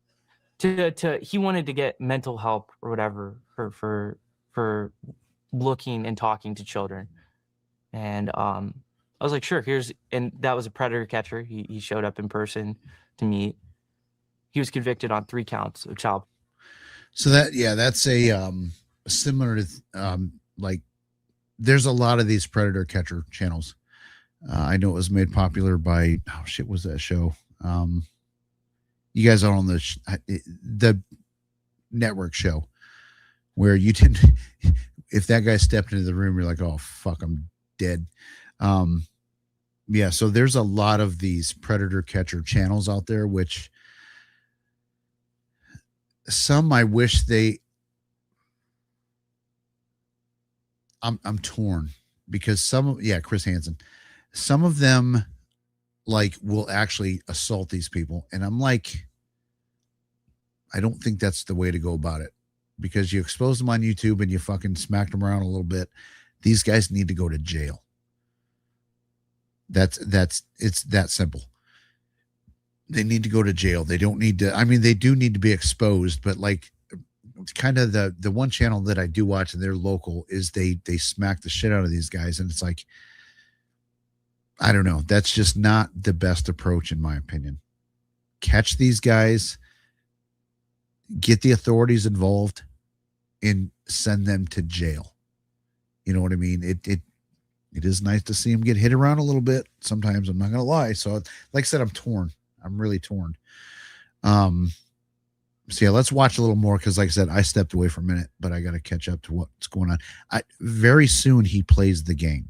he wanted to get mental help or whatever for looking and talking to children. And I was like, sure, and that was a predator catcher. He showed up in person to meet. He was convicted on 3 counts of child. So that's a similar to like there's a lot of these predator catcher channels. I know it was made popular by was that show? You guys are on the network show where you didn't. If that guy stepped into the room, you're like, oh fuck, I'm dead. Yeah, so there's a lot of these predator catcher channels out there, which some I wish I'm torn because Chris Hansen, some of them like will actually assault these people, and I'm like, I don't think that's the way to go about it, because you expose them on YouTube and you fucking smack them around a little bit. These guys need to go to jail. It's that simple. They need to go to jail. They don't need to, they do need to be exposed, but like kind of the one channel that I do watch and they're local is they smack the shit out of these guys. And it's like, I don't know. That's just not the best approach in my opinion. Catch these guys, get the authorities involved, and send them to jail. You know what I mean? It is nice to see him get hit around a little bit. Sometimes, I'm not gonna lie. So, like I said, I'm torn. I'm really torn. So yeah, let's watch a little more because, like I said, I stepped away for a minute, but I got to catch up to what's going on. Very soon he plays the game,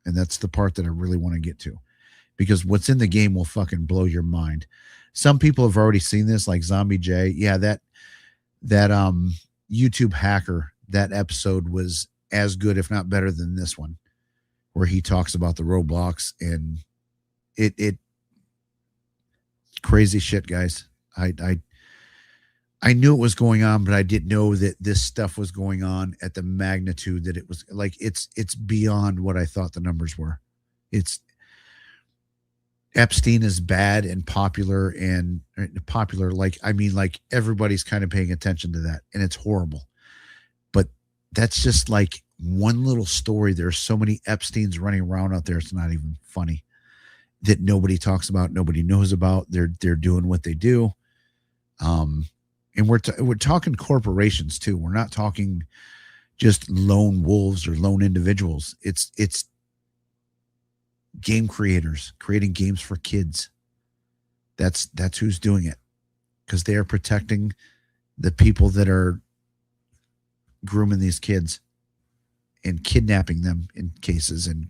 and that's the part that I really want to get to, because what's in the game will fucking blow your mind. Some people have already seen this, like Zombie J. Yeah, that YouTube hacker, that episode was as good, if not better, than this one, where he talks about the Roblox, and it crazy shit, guys. I knew it was going on, but I didn't know that this stuff was going on at the magnitude that it was. Like, it's beyond what I thought the numbers were. Epstein is bad and popular, like, I mean, like, everybody's kind of paying attention to that, and it's horrible. But that's just like one little story. There's so many Epsteins running around out there, it's not even funny, that nobody talks about, nobody knows about. They're doing what they do. And we're talking corporations too. We're not talking just lone wolves or lone individuals. It's game creators creating games for kids. That's who's doing it, because they are protecting the people that are grooming these kids and kidnapping them in cases and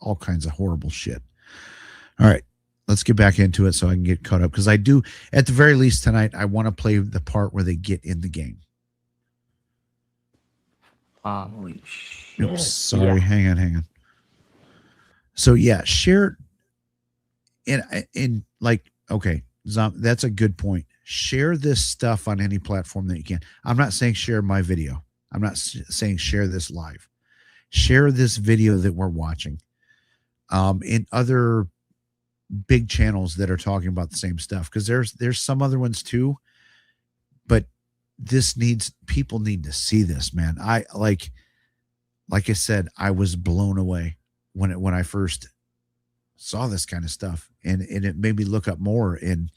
all kinds of horrible shit. All right. Let's get back into it so I can get caught up, because I do, at the very least tonight, I want to play the part where they get in the game. Holy shit. Oops, sorry, hang on. So yeah, share in like, okay, that's a good point. Share this stuff on any platform that you can. I'm not saying share my video. I'm not saying share this live. Share this video that we're watching. In other big channels that are talking about the same stuff, because there's some other ones too, but people need to see this, man. I like I said, I was blown away when I first saw this kind of stuff, and it made me look up more, and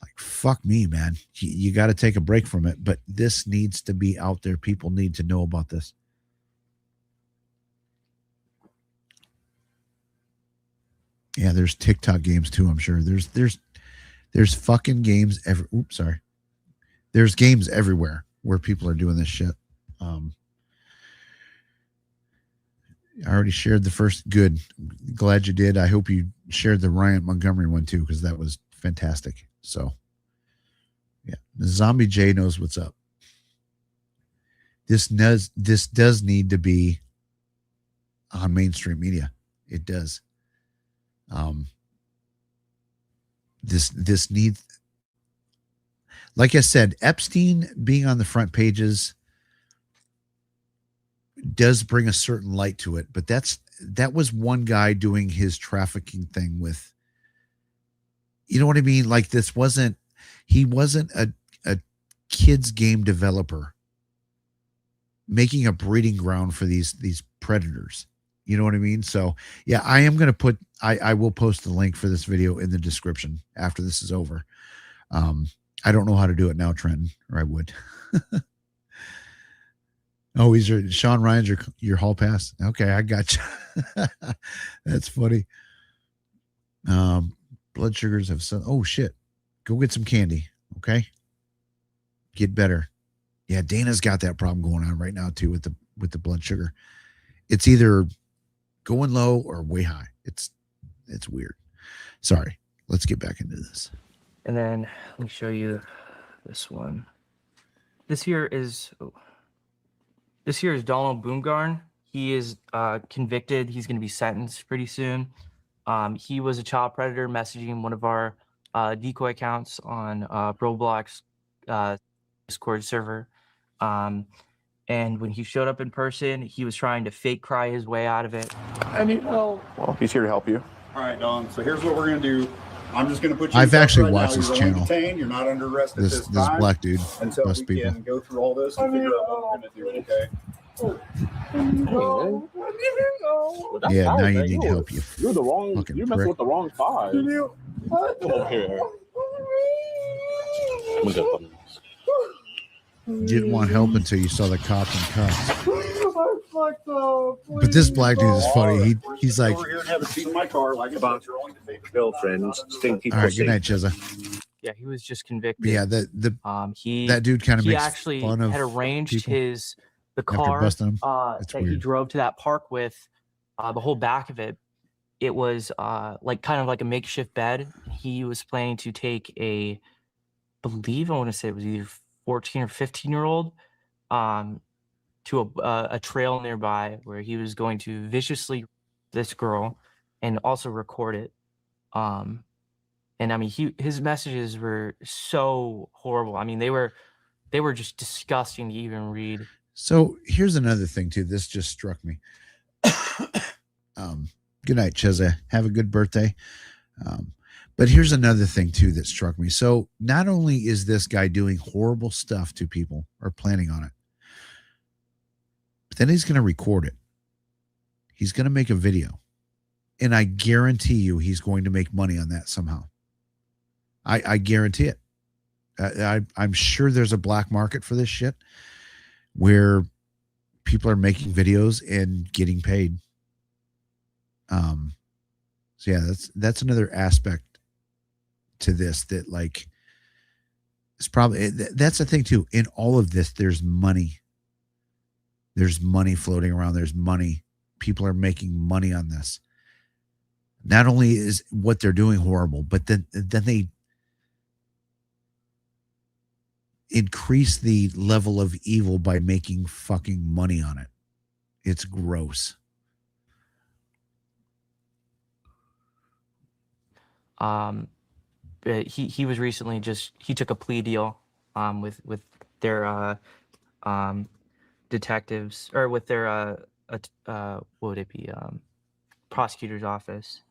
like, fuck me, man, you got to take a break from it. But this needs to be out there. People need to know about this. Yeah, there's TikTok games too, I'm sure. There's fucking games there's games everywhere where people are doing this shit. I already shared the first. Good. Glad you did. I hope you shared the Ryan Montgomery one too, because that was fantastic. So yeah, the Zombie J knows what's up. This does need to be on mainstream media. It does. This needs, like I said, Epstein being on the front pages does bring a certain light to it, but that was one guy doing his trafficking thing with, you know what I mean? Like, he wasn't a kids game developer making a breeding ground for these predators. You know what I mean? So yeah, I am going to I will post the link for this video in the description after this is over. I don't know how to do it now, Trenton, or I would. Oh, Sean Ryan's your hall pass. Okay, I got you. That's funny. Blood sugars have some. Oh shit, go get some candy. Okay, get better. Yeah, Dana's got that problem going on right now too with the blood sugar. It's either going low or way high. It's weird. Sorry. Let's get back into this. And then let me show you this one. This here is Donald Boomgarn. He is convicted. He's going to be sentenced pretty soon. He was a child predator messaging one of our decoy accounts on Roblox Discord server. And when he showed up in person, he was trying to fake cry his way out of it. I need help. Well, he's here to help you. All right, Don. So here's what we're going to do. I'm just going to put you. I've actually right watched now. this You're channel. Detained. You're not under arrest at This time. black dude Until must we people. can go through all this and figure out what we're going to do. Okay. Yeah, now you need help. You're the wrong. Fucking You're messing prick. with the wrong side. Come over here. I'm gonna get them. Didn't want help until you saw the cops and cops. But this black dude is funny. He's like, over here and have a seat in my car like about your own girlfriends, stinky all right, pussy. good night, Cheza. Yeah, he was just convicted. Yeah, He that dude kind of he makes actually fun of had arranged people the after car busting him. that It's he weird. drove to that park with, the whole back of it. It was like kind of like a makeshift bed. He was planning to take I want to say it was either 14 or 15-year-old to a trail nearby where he was going to viciously this girl and also record it. And I mean, his messages were so horrible. I mean, they were just disgusting to even read. So here's another thing too. This just struck me. Good night, Cheza. Have a good birthday. But here's another thing too that struck me. So not only is this guy doing horrible stuff to people or planning on it, but then he's going to record it. He's going to make a video. And I guarantee you he's going to make money on that somehow. I guarantee it. I'm sure there's a black market for this shit where people are making videos and getting paid. So yeah, that's another aspect to this that like it's probably that's the thing too. In all of this, there's money. There's money floating around. There's money. People are making money on this. Not only is what they're doing horrible, but then they increase the level of evil by making fucking money on it. It's gross. But he was recently he took a plea deal with their detectives, or with their what would it be, prosecutor's office.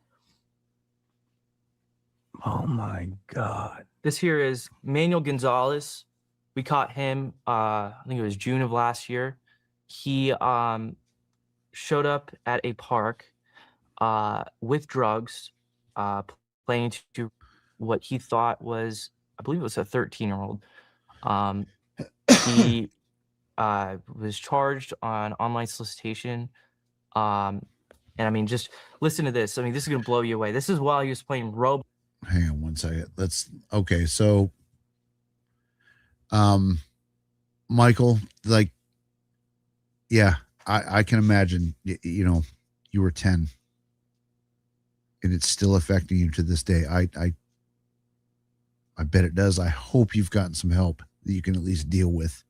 Oh my God. This here is Manuel Gonzalez. We caught him, I think it was June of last year. He showed up at a park with drugs, planning to what he thought was, I believe it was a 13-year-old. He was charged on online solicitation. And I mean, just listen to this. I mean, this is going to blow you away. This is while he was playing Roblox. Hang on one second. Okay. So, Michael, like, yeah, I can imagine, you know, you were 10 and it's still affecting you to this day. I bet it does. I hope you've gotten some help that you can at least deal with.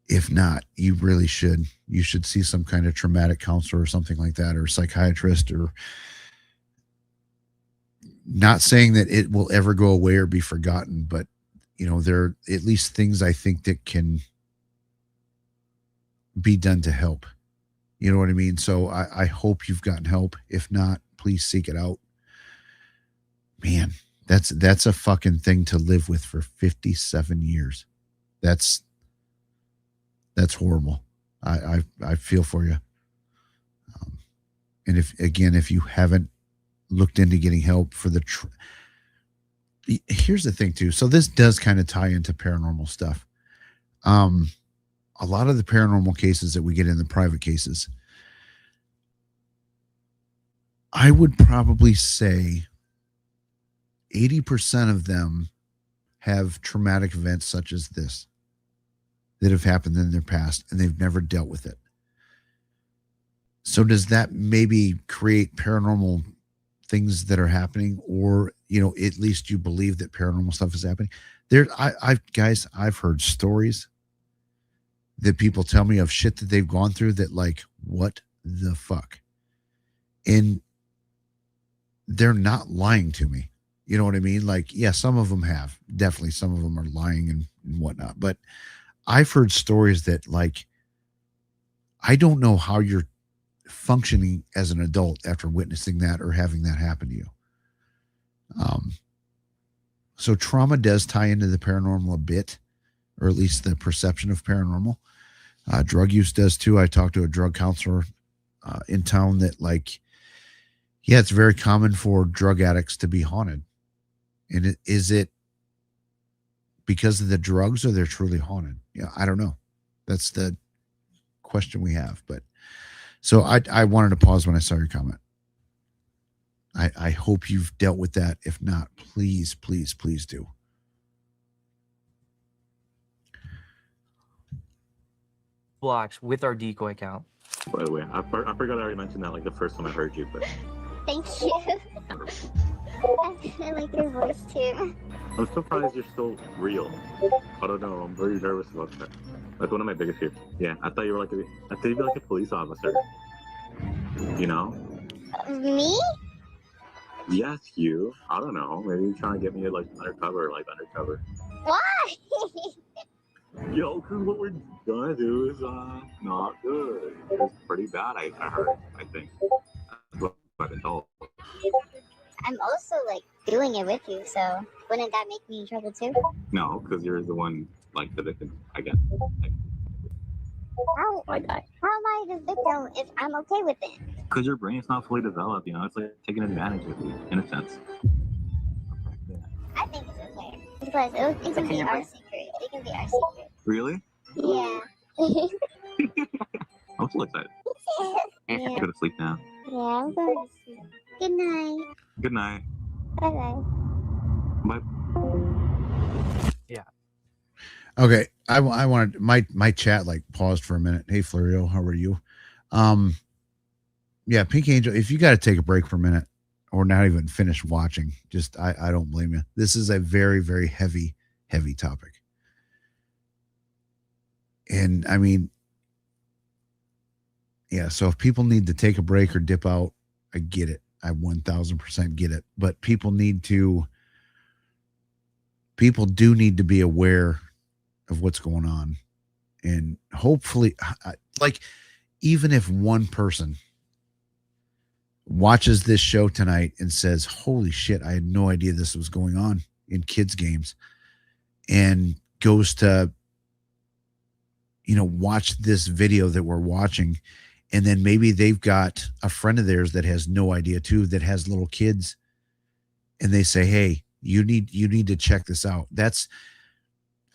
If not, you really should. You should see some kind of traumatic counselor or something like that, or a psychiatrist, or not saying that it will ever go away or be forgotten, but you know, there are at least things I think that can be done to help. You know what I mean? So I hope you've gotten help. If not, please seek it out. Man, that's a fucking thing to live with for 57 years. That's horrible. I feel for you. And if you haven't looked into getting help for here's the thing too. So this does kind of tie into paranormal stuff. A lot of the paranormal cases that we get in the private cases, I would probably say 80% of them have traumatic events such as this that have happened in their past and they've never dealt with it. So does that maybe create paranormal things that are happening, or, you know, at least you believe that paranormal stuff is happening? I've heard stories that people tell me of shit that they've gone through that, like, what the fuck? And they're not lying to me. You know what I mean? Like, yeah, some of them have. Definitely some of them are lying and whatnot. But I've heard stories that, like, I don't know how you're functioning as an adult after witnessing that or having that happen to you. So trauma does tie into the paranormal a bit, or at least the perception of paranormal. Drug use does too. I talked to a drug counselor in town that, like, yeah, it's very common for drug addicts to be haunted. And is it because of the drugs, or they're truly haunted? Yeah, I don't know. That's the question we have. But so I wanted to pause when I saw your comment. I hope you've dealt with that. If not, please, please, please do. Blocks with our decoy account. By the way, I forgot I already mentioned that like the first time I heard you, but Thank you. I like your voice too. I'm surprised you're still real. I don't know. I'm very nervous about that. That's one of my biggest fears. Yeah, I thought you were you'd be like a police officer. You know? Me? Yes, you. I don't know. Maybe you're trying to get me like undercover. Why? Yo, cause what we're gonna do is not good. It's pretty bad. I heard. I think. That's what I've been told. I'm also like doing it with you, so wouldn't that make me in trouble too? No, because you're the one like the victim. I guess. How am I the victim if I'm okay with it? Because your brain's not fully developed. You know, it's like taking advantage of you in a sense. I think it's okay. Because it can be our secret. It can be our secret. Really? Yeah. I'm so excited. Yeah. Go to sleep now. Yeah, I'm going to sleep. Good night. Good night. Bye-bye. Bye. Okay, I wanted my chat like paused for a minute. Hey Florio, how are you? Yeah, Pink Angel, if you got to take a break for a minute or not even finish watching, just I don't blame you. This is a very, very heavy topic. And I mean, yeah, so if people need to take a break or dip out, I get it. I 1000% get it. But people do need to be aware of what's going on. And hopefully, like, even if one person watches this show tonight and says, holy shit, I had no idea this was going on in kids' games, and goes to, watch this video that we're watching, and then maybe they've got a friend of theirs that has no idea too, that has little kids, and they say, hey, you need to check this out.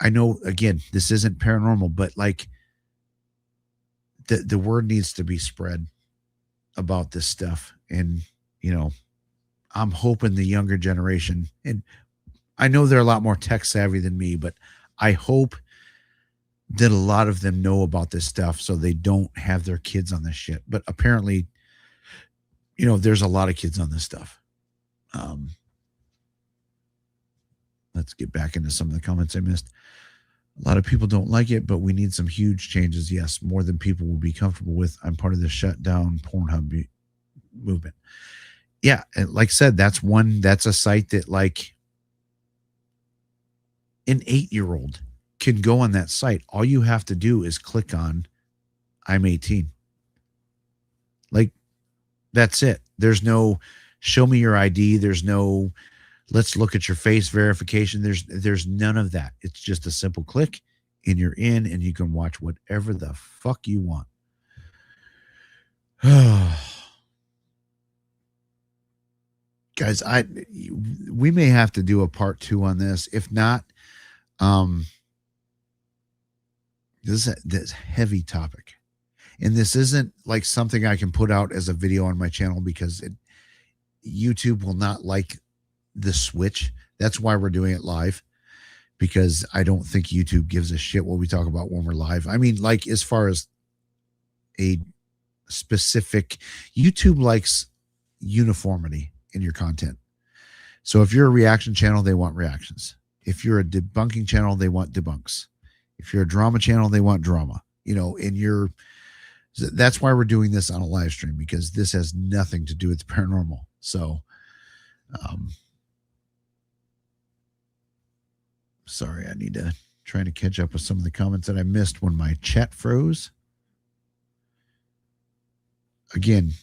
I know, again, this isn't paranormal, but like the word needs to be spread about this stuff. And, I'm hoping the younger generation, and I know they're a lot more tech savvy than me, but I hope that a lot of them know about this stuff so they don't have their kids on this shit. But apparently, there's a lot of kids on this stuff. Let's get back into some of the comments I missed. A lot of people don't like it, but we need some huge changes. Yes, more than people will be comfortable with. I'm part of the shutdown Pornhub movement. Yeah, and like I said, that's a site that like an 8-year-old can go on that site. All you have to do is click on I'm 18. Like, that's it. There's no show me your ID. There's no let's look at your face verification. There's none of that. It's just a simple click and you're in, and you can watch whatever the fuck you want. Guys, we may have to do a part 2 on this. If not, this is a heavy topic, and this isn't like something I can put out as a video on my channel because YouTube will not like the switch. That's why we're doing it live, because I don't think YouTube gives a shit what we talk about when we're live. I mean, like, as far as a specific, YouTube likes uniformity in your content. So if you're a reaction channel, they want reactions. If you're a debunking channel, they want debunks. If you're a drama channel, they want drama. That's why we're doing this on a live stream, because this has nothing to do with the paranormal. So, sorry, I need to try to catch up with some of the comments that I missed when my chat froze. Again,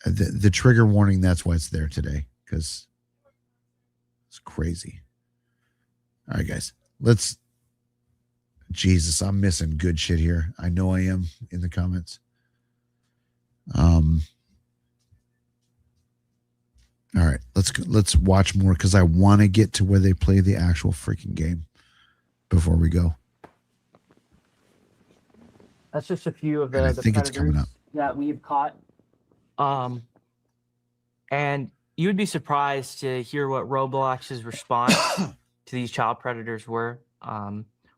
the trigger warning, that's why it's there today, because it's crazy. All right, guys, Jesus, I'm missing good shit here. I know I am in the comments. All right, let's watch more, because I want to get to where they play the actual freaking game before we go. That's just a few of And I the think it's coming predators that we've caught. And you would be surprised to hear what Roblox's response to these child predators were.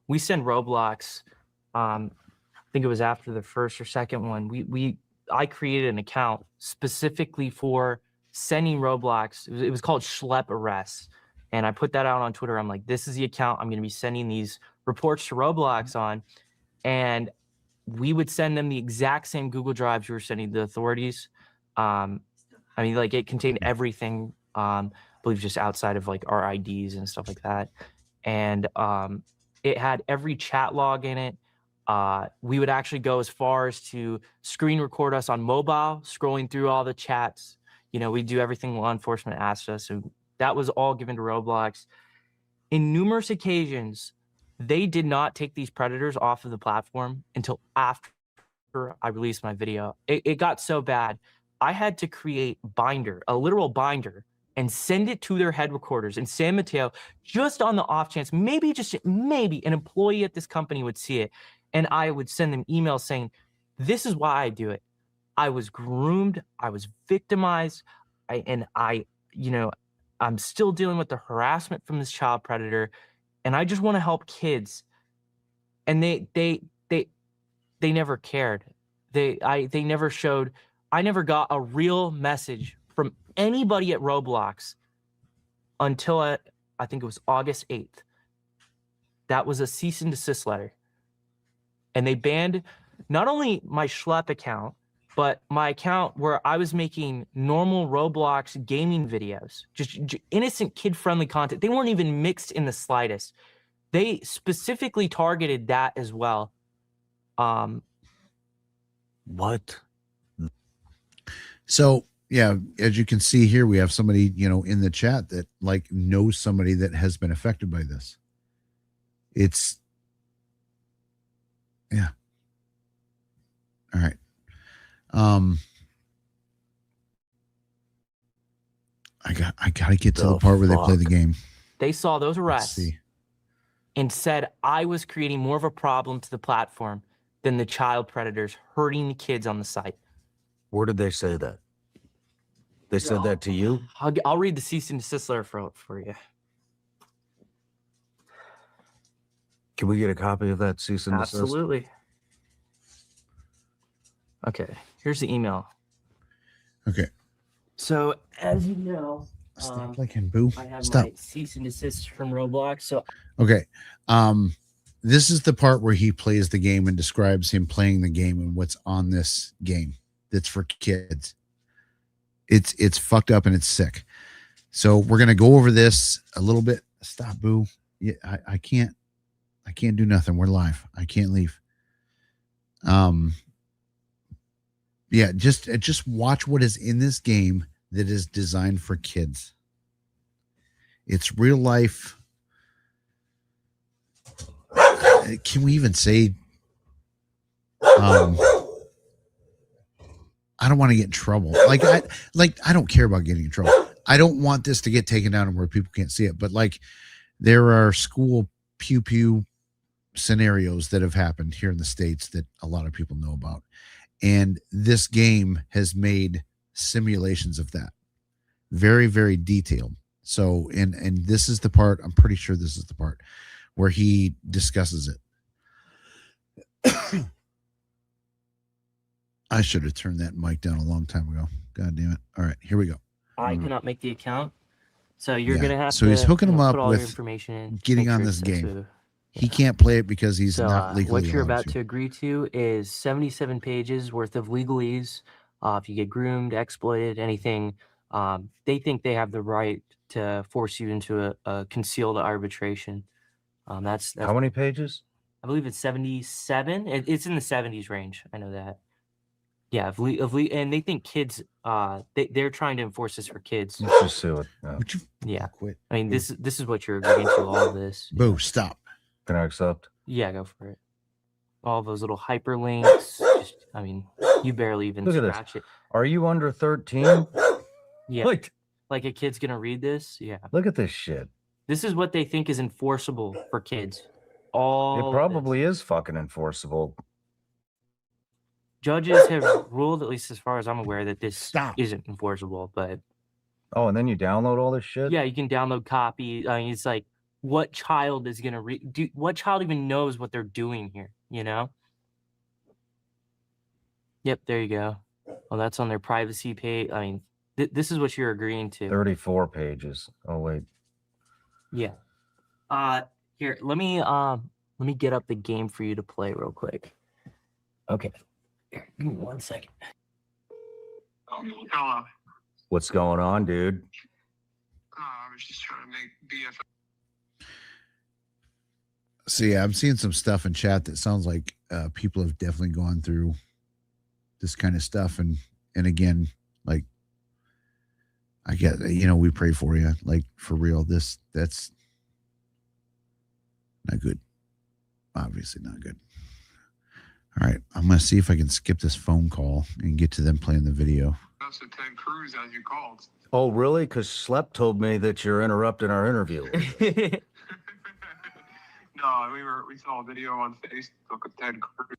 We send Roblox. I think it was after the first or second one. I created an account specifically for sending Roblox. It was called Schlep Arrests, and I put that out on Twitter. I'm like, this is the account I'm going to be sending these reports to Roblox on, and we would send them the exact same Google Drives we were sending the authorities. I mean, like, it contained everything, I believe, just outside of like our IDs and stuff like that. And it had every chat log in it. We would actually go as far as to screen record us on mobile, scrolling through all the chats. You know, we do everything law enforcement asked us. And that was all given to Roblox. In numerous occasions, they did not take these predators off of the platform until after I released my video. It got so bad. I had to create a literal binder, and send it to their headquarters in San Mateo, just on the off chance, maybe an employee at this company would see it. And I would send them emails saying, this is why I do it. I was groomed. I was victimized. I'm still dealing with the harassment from this child predator. And I just want to help kids. And they never cared. They never showed. I never got a real message from anybody at Roblox until I think it was August 8th. That was a cease and desist letter. And they banned not only my Schlep account, but my account where I was making normal Roblox gaming videos, just innocent kid-friendly content. They weren't even mixed in the slightest. They specifically targeted that as well. What? So yeah, as you can see here, we have somebody, in the chat that like knows somebody that has been affected by this. Yeah. All right. I gotta get to the part where they play the game. They saw those Let's arrests see. and said I was creating more of a problem to the platform than the child predators hurting the kids on the site. Where did they say that? They said that to you? I'll read the cease and desist letter for you. Can we get a copy of that cease and desist? Absolutely. Okay, here's the email. Okay. So as you know, Stop clicking, boo. I have Stop. my cease and desist from Roblox. So Okay. This is the part where he plays the game and describes him playing the game and what's on this game that's for kids. It's fucked up and it's sick. So we're gonna go over this a little bit. Stop, boo. Yeah, I can't do nothing. We're live. I can't leave. Yeah, just watch what is in this game that is designed for kids. It's real life. Can we even say I don't want to get in trouble. I don't care about getting in trouble. I don't want this to get taken down and where people can't see it. But like there are school pew scenarios that have happened here in the States that a lot of people know about. And this game has made simulations of that. Very, very detailed. So, and this is the part, I'm pretty sure this is the part where he discusses it. I should have turned that mic down a long time ago. God damn it. All right, here we go. I cannot make the account. So you're gonna have to. So he's hooking him up put all your with information in, getting make on sure this it's sent game. to- He can't play it because he's So not legally what you're allowed about to agree to is 77 pages worth of legalese. If you get groomed, exploited, anything, they think they have the right to force you into a concealed arbitration. That's How many pages? I believe it's 77. It's in the 70s range. I know that. Yeah, and they think kids. They're trying to enforce this for kids. Let's just see what. Would you Yeah, quit? I mean this is what you're agreeing to. All of this. Boo, stop. Can I accept? Yeah, go for it. All those little hyperlinks. Just, I mean, you barely even Look at this. scratch it. Are you under 13? Yeah, Look, like a kid's gonna read this. Yeah, look at this shit. this is what they think is enforceable for kids. All It of probably is fucking enforceable. judges have ruled, at least as far as I'm aware, that this Stop. isn't enforceable. But Oh, and then you download all this shit? yeah, you can download copy. I mean, it's like, what child is gonna what child even knows what they're doing here? You know? Yep, there you go. Well, that's on their privacy page. I mean, this is what you're agreeing to. 34 pages. Oh, wait. Yeah. Here, let me get up the game for you to play real quick. Okay. Here, give me 1 second. Hello. What's going on, dude? I was just trying to make BFF. See, I'm seeing some stuff in chat that sounds like people have definitely gone through this kind of stuff, and again, like, I get, we pray for you, like, for real. That's not good. Obviously not good. All right, I'm gonna see if I can skip this phone call and get to them playing the video. That's a Ted Cruz as you called. Oh, really? Because Slep told me that you're interrupting our interview. No, we saw a video on Facebook of Ted Cruz.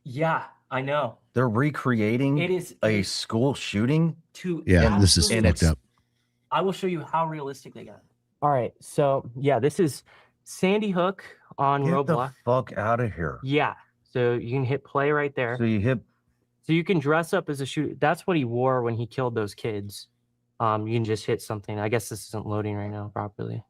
Yeah, I know. They're recreating It is a school shooting? Yeah, this is absolutely- fucked up. I will show you how realistic they got. All right, so yeah, this is Sandy Hook on Get Roblox. the fuck out of here. Yeah, so you can hit play right there. So you hit... So you can dress up as a shooter. That's what he wore when he killed those kids. You can just hit something. I guess this isn't loading right now properly.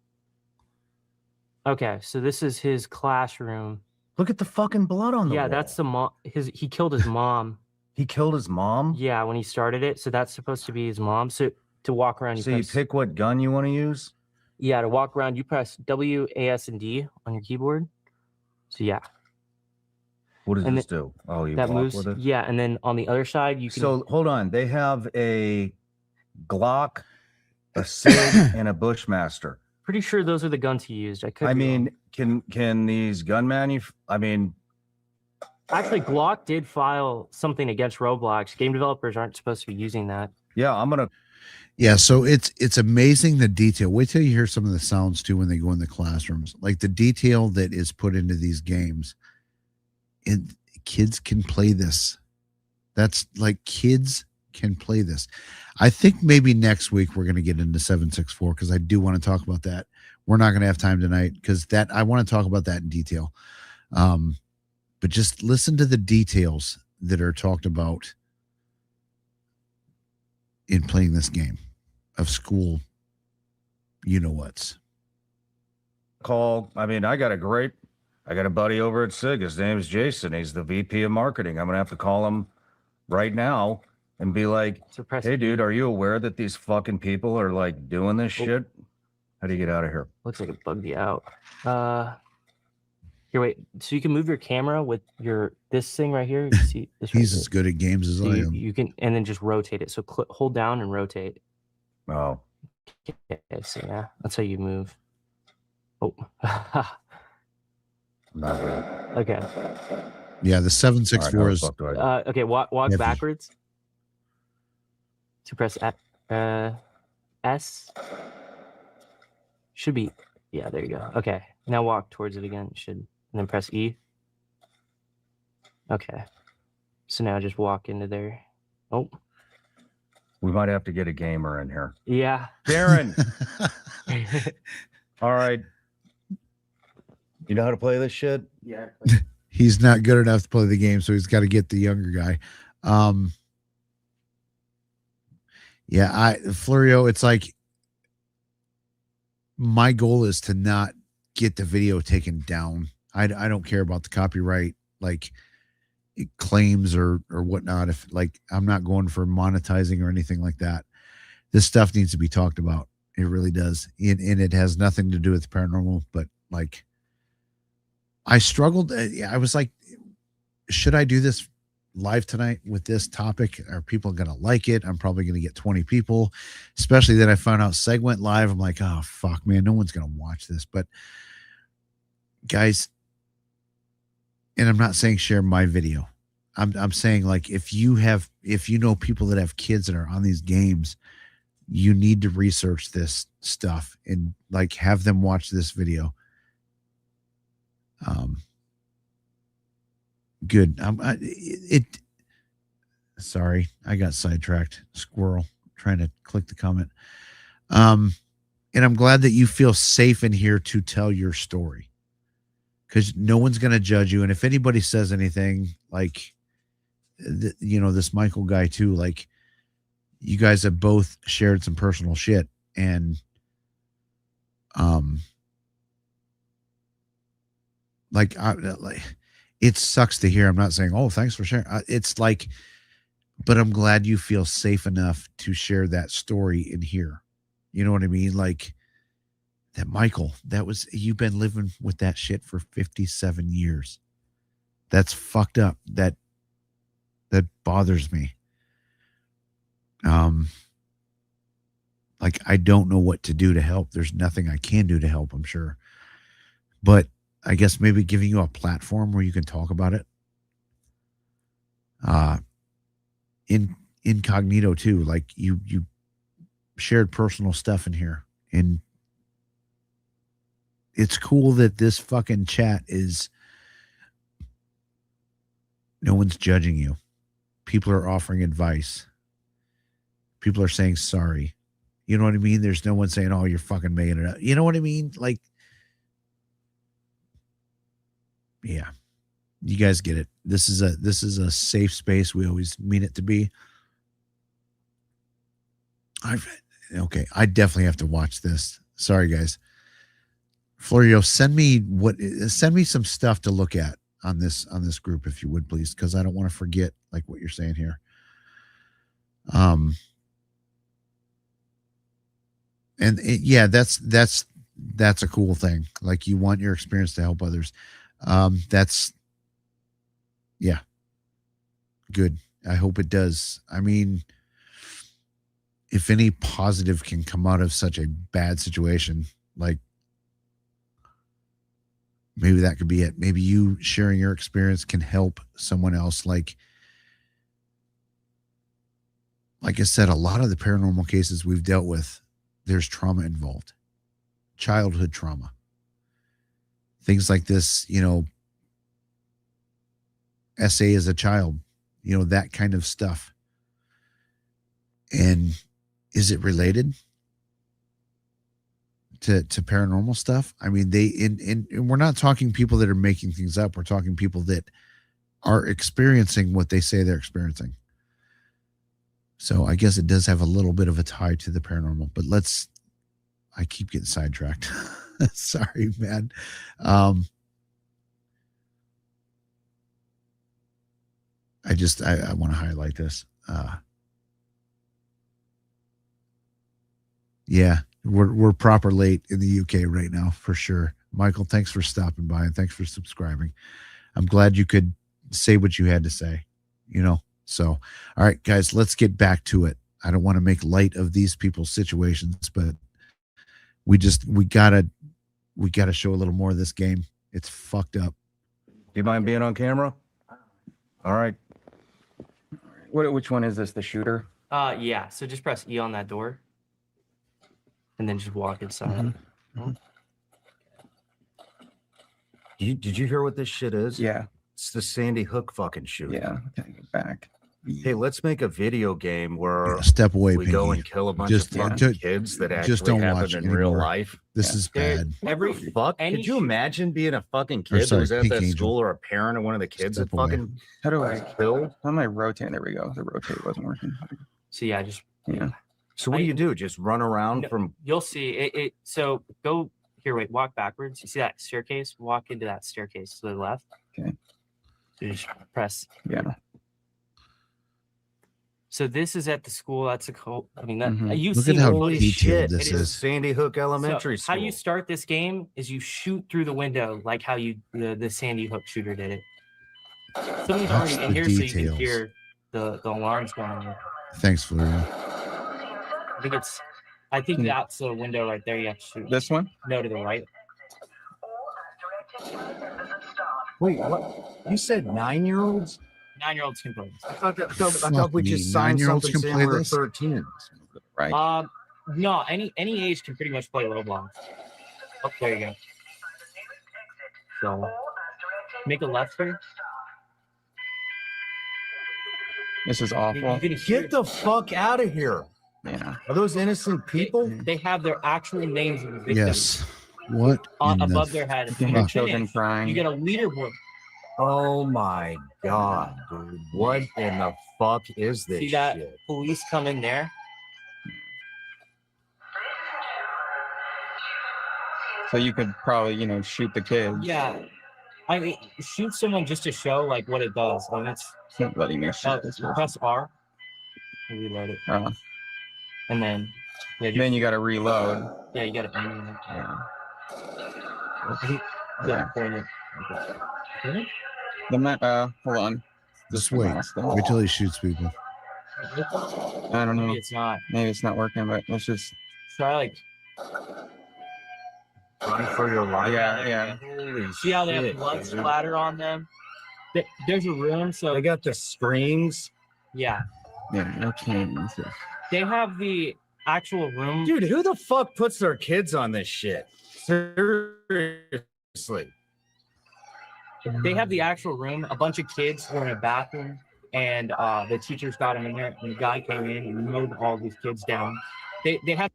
Okay, so this is his classroom. Look at the fucking blood on the Yeah, wall. that's the mom. He killed his mom. He killed his mom? Yeah, when he started it. So that's supposed to be his mom. So to walk around, So you pick what gun you want to use? Yeah, to walk around, you press W, A, S, and D on your keyboard. So yeah, What does And this do? Oh, you that block moves. with it? Yeah, and then on the other side, you can. So hold on. They have a Glock, a SIG, and a Bushmaster. Pretty sure those are the guns he used. I could. I be mean, wrong. can these gun Actually, Glock did file something against Roblox. Game developers aren't supposed to be using that. yeah, I'm gonna... Yeah, so it's amazing the detail. Wait till you hear some of the sounds too when they go in the classrooms. Like the detail that is put into these games. And kids can play this. That's like, kids can play this. I think maybe next week we're going to get into 764 because I do want to talk about that. We're not going to have time tonight because I want to talk about that in detail. But just listen to the details that are talked about in playing this game of school. You know what's. Call. I mean, I got a buddy over at SIG. His name's Jason. He's the VP of marketing. I'm going to have to call him right now and be like, So press. hey, dude, are you aware that these fucking people are like doing this shit? How do you get out of here? Looks like it bugged you out. Here, wait. So you can move your camera with this thing right here. You see this? Right He's here? as good at games as So I am. you can, and then just rotate it. So hold down and rotate. Oh, Okay, so yeah, that's how you move. Oh. not really. Okay. Yeah, the All right, 764 how the is fuck do I do? Okay. Walk Heavy. backwards. To press S. Should be. Yeah, there you go. Okay. Now walk towards it again. Should, and then press E. Okay. So now just walk into there. Oh. We might have to get a gamer in here. Yeah. Darren. All right. You know how to play this shit? Yeah. he's not good enough to play the game, so he's got to get the younger guy. Yeah, Florio, it's like my goal is to not get the video taken down. I don't care about the copyright like claims or whatnot. If like I'm not going for monetizing or anything like that. This stuff needs to be talked about. It really does. And it has nothing to do with the paranormal, but like I struggled. I was like, should I do this live tonight with this topic? Are people going to like it? I'm probably going to get 20 people, especially that I found out Seg went live. I'm like, oh, fuck, man, no one's going to watch this. But guys, and I'm not saying share my video. I'm saying like, if you know people that have kids that are on these games, you need to research this stuff and like have them watch this video. good. Sorry, I got sidetracked. Squirrel trying to click the comment. And I'm glad that you feel safe in here to tell your story, because no one's going to judge you. And if anybody says anything, like, this Michael guy too, like, you guys have both shared some personal shit, and like it sucks to hear. I'm not saying, oh, thanks for sharing. It's like, but I'm glad you feel safe enough to share that story in here. You know what I mean? Like, that Michael, you've been living with that shit for 57 years. That's fucked up. That bothers me. Like, I don't know what to do to help. There's nothing I can do to help, I'm sure. But I guess maybe giving you a platform where you can talk about it. Incognito too. Like, you shared personal stuff in here, and it's cool that this fucking chat is, no one's judging you. People are offering advice. People are saying sorry. You know what I mean? There's no one saying, oh, you're fucking making it up. You know what I mean? Like, yeah, you guys get it. This is a safe space. We always mean it to be. Okay, I definitely have to watch this. Sorry, guys. Florio, send me some stuff to look at on this group, if you would, please, because I don't want to forget like what you're saying here. Yeah, that's a cool thing. Like, you want your experience to help others. Yeah, good. I hope it does. I mean, if any positive can come out of such a bad situation, like, maybe that could be it. Maybe you sharing your experience can help someone else. Like I said, a lot of the paranormal cases we've dealt with, there's trauma involved, childhood trauma, things like this, SA as a child, that kind of stuff. And is it related to paranormal stuff? I mean, and we're not talking people that are making things up. We're talking people that are experiencing what they say they're experiencing. So I guess it does have a little bit of a tie to the paranormal, but I keep getting sidetracked. Sorry, man. I want to highlight this. Yeah, we're proper late in the UK right now, for sure. Michael, thanks for stopping by, and thanks for subscribing. I'm glad you could say what you had to say, So, all right, guys, let's get back to it. I don't want to make light of these people's situations, but we gotta show a little more of this game. It's fucked up. Do you mind being on camera? All right. Which one is this? The shooter? Yeah. So just press E on that door, and then just walk inside. Mm-hmm. Did you hear what this shit is? Yeah. It's the Sandy Hook fucking shooting. Yeah. Okay, get back. Hey, let's make a video game where step away. We Pinky. go and kill a bunch of fucking kids that actually just don't happen watch in anymore. real life. This is bad. Could you imagine being a fucking kid that was at that school, or a parent of one of the kids that fucking How do I killed? How am I rotating? There we go. The rotate wasn't working. So yeah, So what do you do? Just run around from? You'll see it. So go here. Wait, walk backwards. You see that staircase? Walk into that staircase to the left. Okay. You just press. Yeah. So this is at the school. That's a cool. I mean, that you Look see. at how holy detailed shit, this it is. Sandy Hook Elementary So School. how you start this game is you shoot through the window, like how the Sandy Hook shooter did it. Somebody's already in the here, so you details. can hear the alarms going on. Thanks, Florio. I think that's the window right there. You have to shoot. This one? No, to the right. Wait, what? You said 9-year-olds? 9-year-olds can play this. I thought we just signed 9-year-olds something can saying play we're this? 13. Right. No, any age can pretty much play Roblox. Oh, there you go. So make a left here. This is awful. Get the fuck out of here. Yeah. Are those innocent people? They have their actual names of the victims Yes. What in the above their head. You can When hear you're children finished, crying. You get a leaderboard. Oh my god, dude. What in the fuck is this See that shit? police come in there? So you could probably, you know, shoot the kids. Yeah. I mean, shoot someone just to show like what it does. I mean, it's It's not letting me shoot this person. press R, and reload it, and then Then you got to reload. you got to aim it. Yeah. Yeah, point it. Okay. The hold on. Just the wait. mouse thing. Wait till he shoots people. I don't know. Maybe it's not. Maybe it's not working, but let's just. Try like. Run for your life. Yeah. Holy See how they have shit, blood dude. splatter on them? There's a room, so They got the screams. yeah, Yeah, okay. they have the actual room. Dude, who the fuck puts their kids on this shit? Seriously. They have the actual room. A bunch of kids were in a bathroom, and the teachers got them in there. And the guy came in and mowed all these kids down. They have.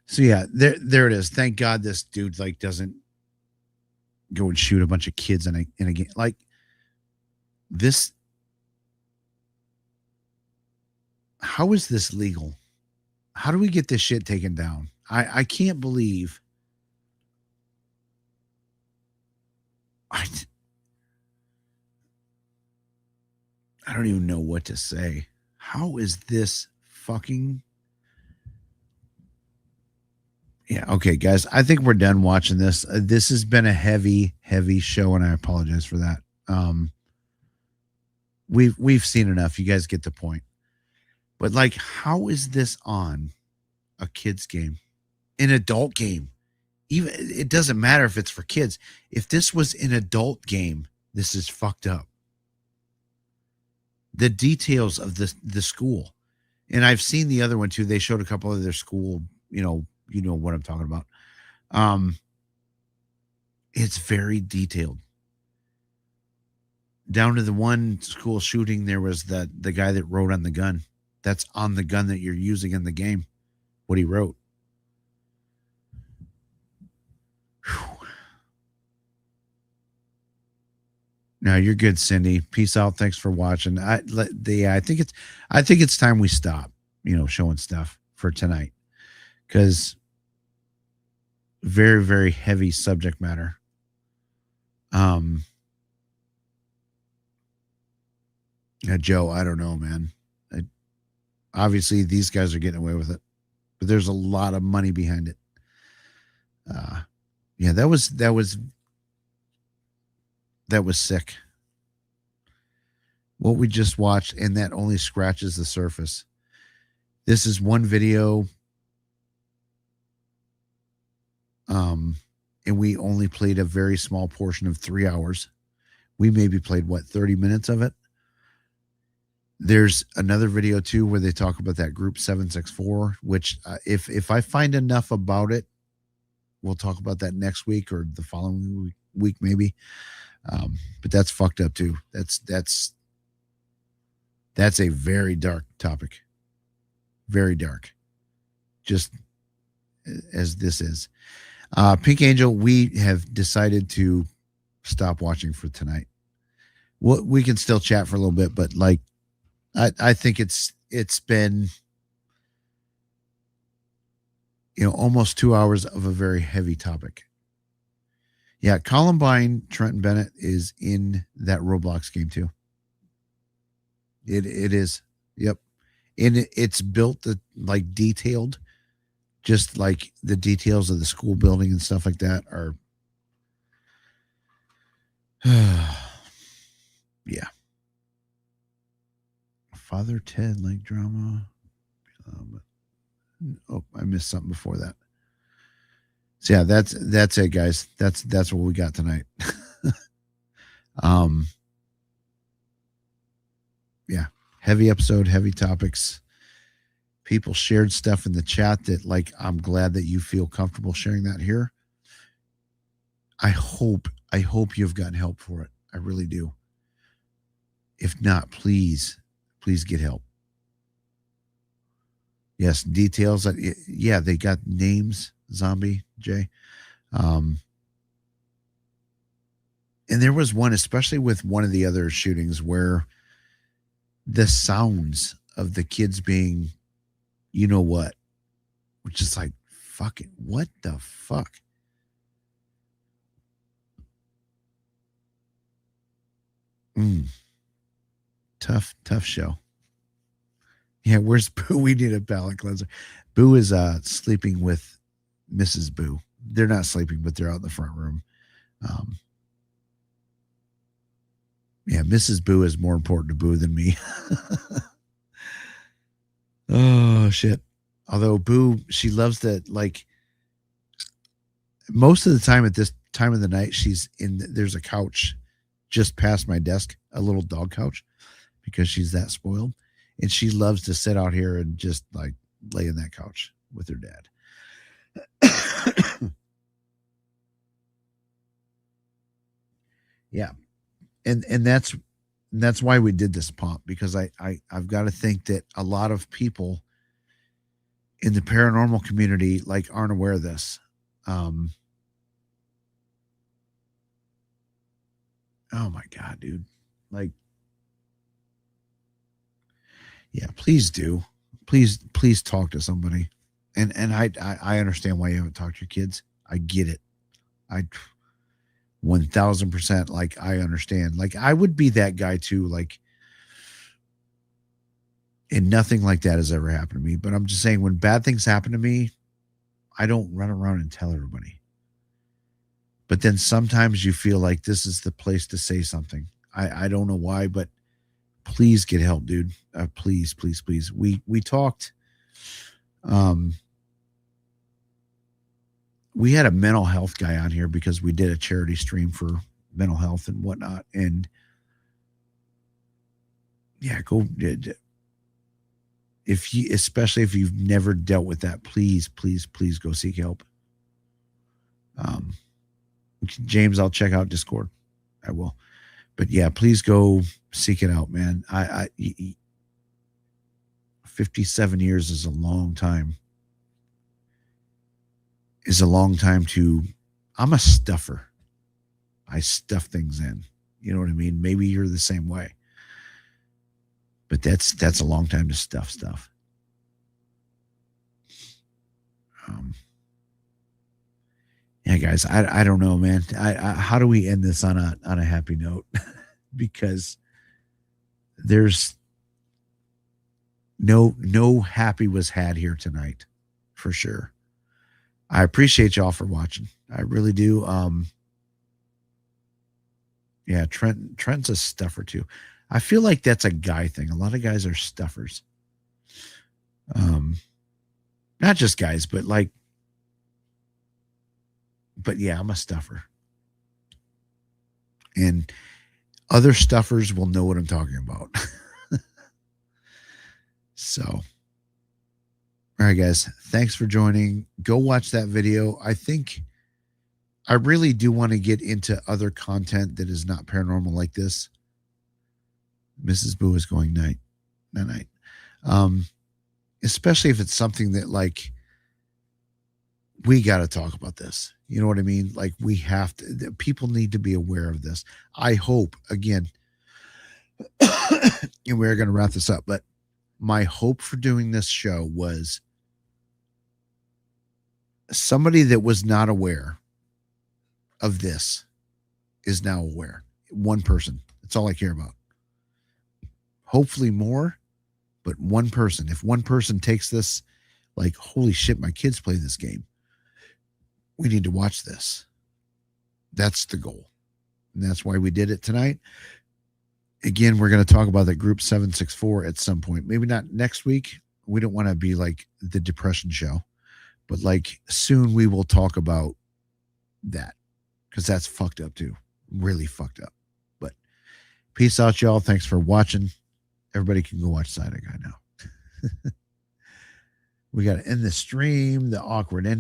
So yeah, there it is. Thank God this dude like doesn't go and shoot a bunch of kids in a game like this. How is this legal? How do we get this shit taken down? I can't believe. I don't even know what to say. How is this fucking? Yeah. Okay, guys. I think we're done watching this. This has been a heavy show, and I apologize for that. We've seen enough. You guys get the point. But like, how is this on a kid's game, an adult game? Even it doesn't matter if it's for kids. If this was an adult game, this is fucked up. The details of the school, and I've seen the other one too. They showed a couple of their school. You know what I'm talking about. It's very detailed. Down to the one school shooting, there was the guy that wrote on the gun. That's on the gun that you're using in the game. What he wrote. Whew. No, you're good, Cindy. Peace out. Thanks for watching. I think it's time we stop, showing stuff for tonight. Because very, very heavy subject matter. Joe, I don't know, man. Obviously, these guys are getting away with it, but there's a lot of money behind it. Yeah, that was sick. What we just watched, and that only scratches the surface. This is one video. And we only played a very small portion of 3 hours. We maybe played 30 minutes of it. There's another video too where they talk about that group 764, which if I find enough about it, we'll talk about that next week or the following week maybe. But that's fucked up too. That's a very dark topic. Very dark. Just as this is. Pink Angel, we have decided to stop watching for tonight. We can still chat for a little bit, but like, I think it's been, almost 2 hours of a very heavy topic. Yeah, Columbine Trenton Bennett is in that Roblox game too. It is. Yep. And it's built detailed. Just like the details of the school building and stuff like that are, yeah. Father Ted like drama. I missed something before that. So yeah, that's it, guys. That's what we got tonight. Yeah, heavy episode, heavy topics. People shared stuff in the chat that I'm glad that you feel comfortable sharing that here. I hope you've gotten help for it. I really do. If not, please please get help. Yes, details. Yeah, they got names, Zombie Jay. And there was one, especially with one of the other shootings, where the sounds of the kids being, you know what, which is like, fucking, what the fuck? Tough show. Yeah, where's Boo? We need a palate cleanser. Boo is sleeping with Mrs. Boo. They're not sleeping, but they're out in the front room. Yeah, Mrs. Boo is more important to Boo than me. Oh, shit. Although Boo, she loves that, like, most of the time at this time of the night, there's a couch just past my desk, a little dog couch, because she's that spoiled. And she loves to sit out here and just like lay in that couch with her dad. Yeah. And that's why we did this pump, because I've got to think that a lot of people in the paranormal community like aren't aware of this. Oh my God, dude. Like, yeah, please do. Please talk to somebody. And I understand why you haven't talked to your kids. I get it. I 1000%, like, I understand. Like, I would be that guy too, like, and nothing like that has ever happened to me. But I'm just saying, when bad things happen to me, I don't run around and tell everybody. But then sometimes you feel like this is the place to say something. I don't know why, but please get help, dude. Please. We talked. We had a mental health guy on here because we did a charity stream for mental health and whatnot. And yeah, especially if you've never dealt with that, please go seek help. James, I'll check out Discord. I will. But yeah, please go seek it out, man. 57 years is a long time. I'm a stuffer. I stuff things in. You know what I mean? Maybe you're the same way. But that's a long time to stuff stuff. Yeah, guys, I don't know, man. How do we end this on a happy note? Because there's no happy was had here tonight, for sure. I appreciate y'all for watching. I really do. Yeah, Trent's a stuffer too. I feel like that's a guy thing. A lot of guys are stuffers. Not just guys, but yeah, I'm a stuffer. And other stuffers will know what I'm talking about. So, all right, guys, thanks for joining. Go watch that video. I really do want to get into other content that is not paranormal like this. Mrs. Boo is going night. Especially if it's something that, like, we got to talk about this. You know what I mean? Like, we have to, people need to be aware of this. I hope, again, and we're going to wrap this up, but my hope for doing this show was somebody that was not aware of this is now aware. One person. That's all I care about. Hopefully more, but one person. If one person takes this, like, holy shit, my kids play this game, we need to watch this. That's the goal. And that's why we did it tonight. Again, we're going to talk about that group 764 at some point. Maybe not next week. We don't want to be like the depression show, but like soon we will talk about that, because that's fucked up too. Really fucked up. But peace out, y'all. Thanks for watching. Everybody can go watch Side Eye Guy now. We got to end the stream, the awkward ending.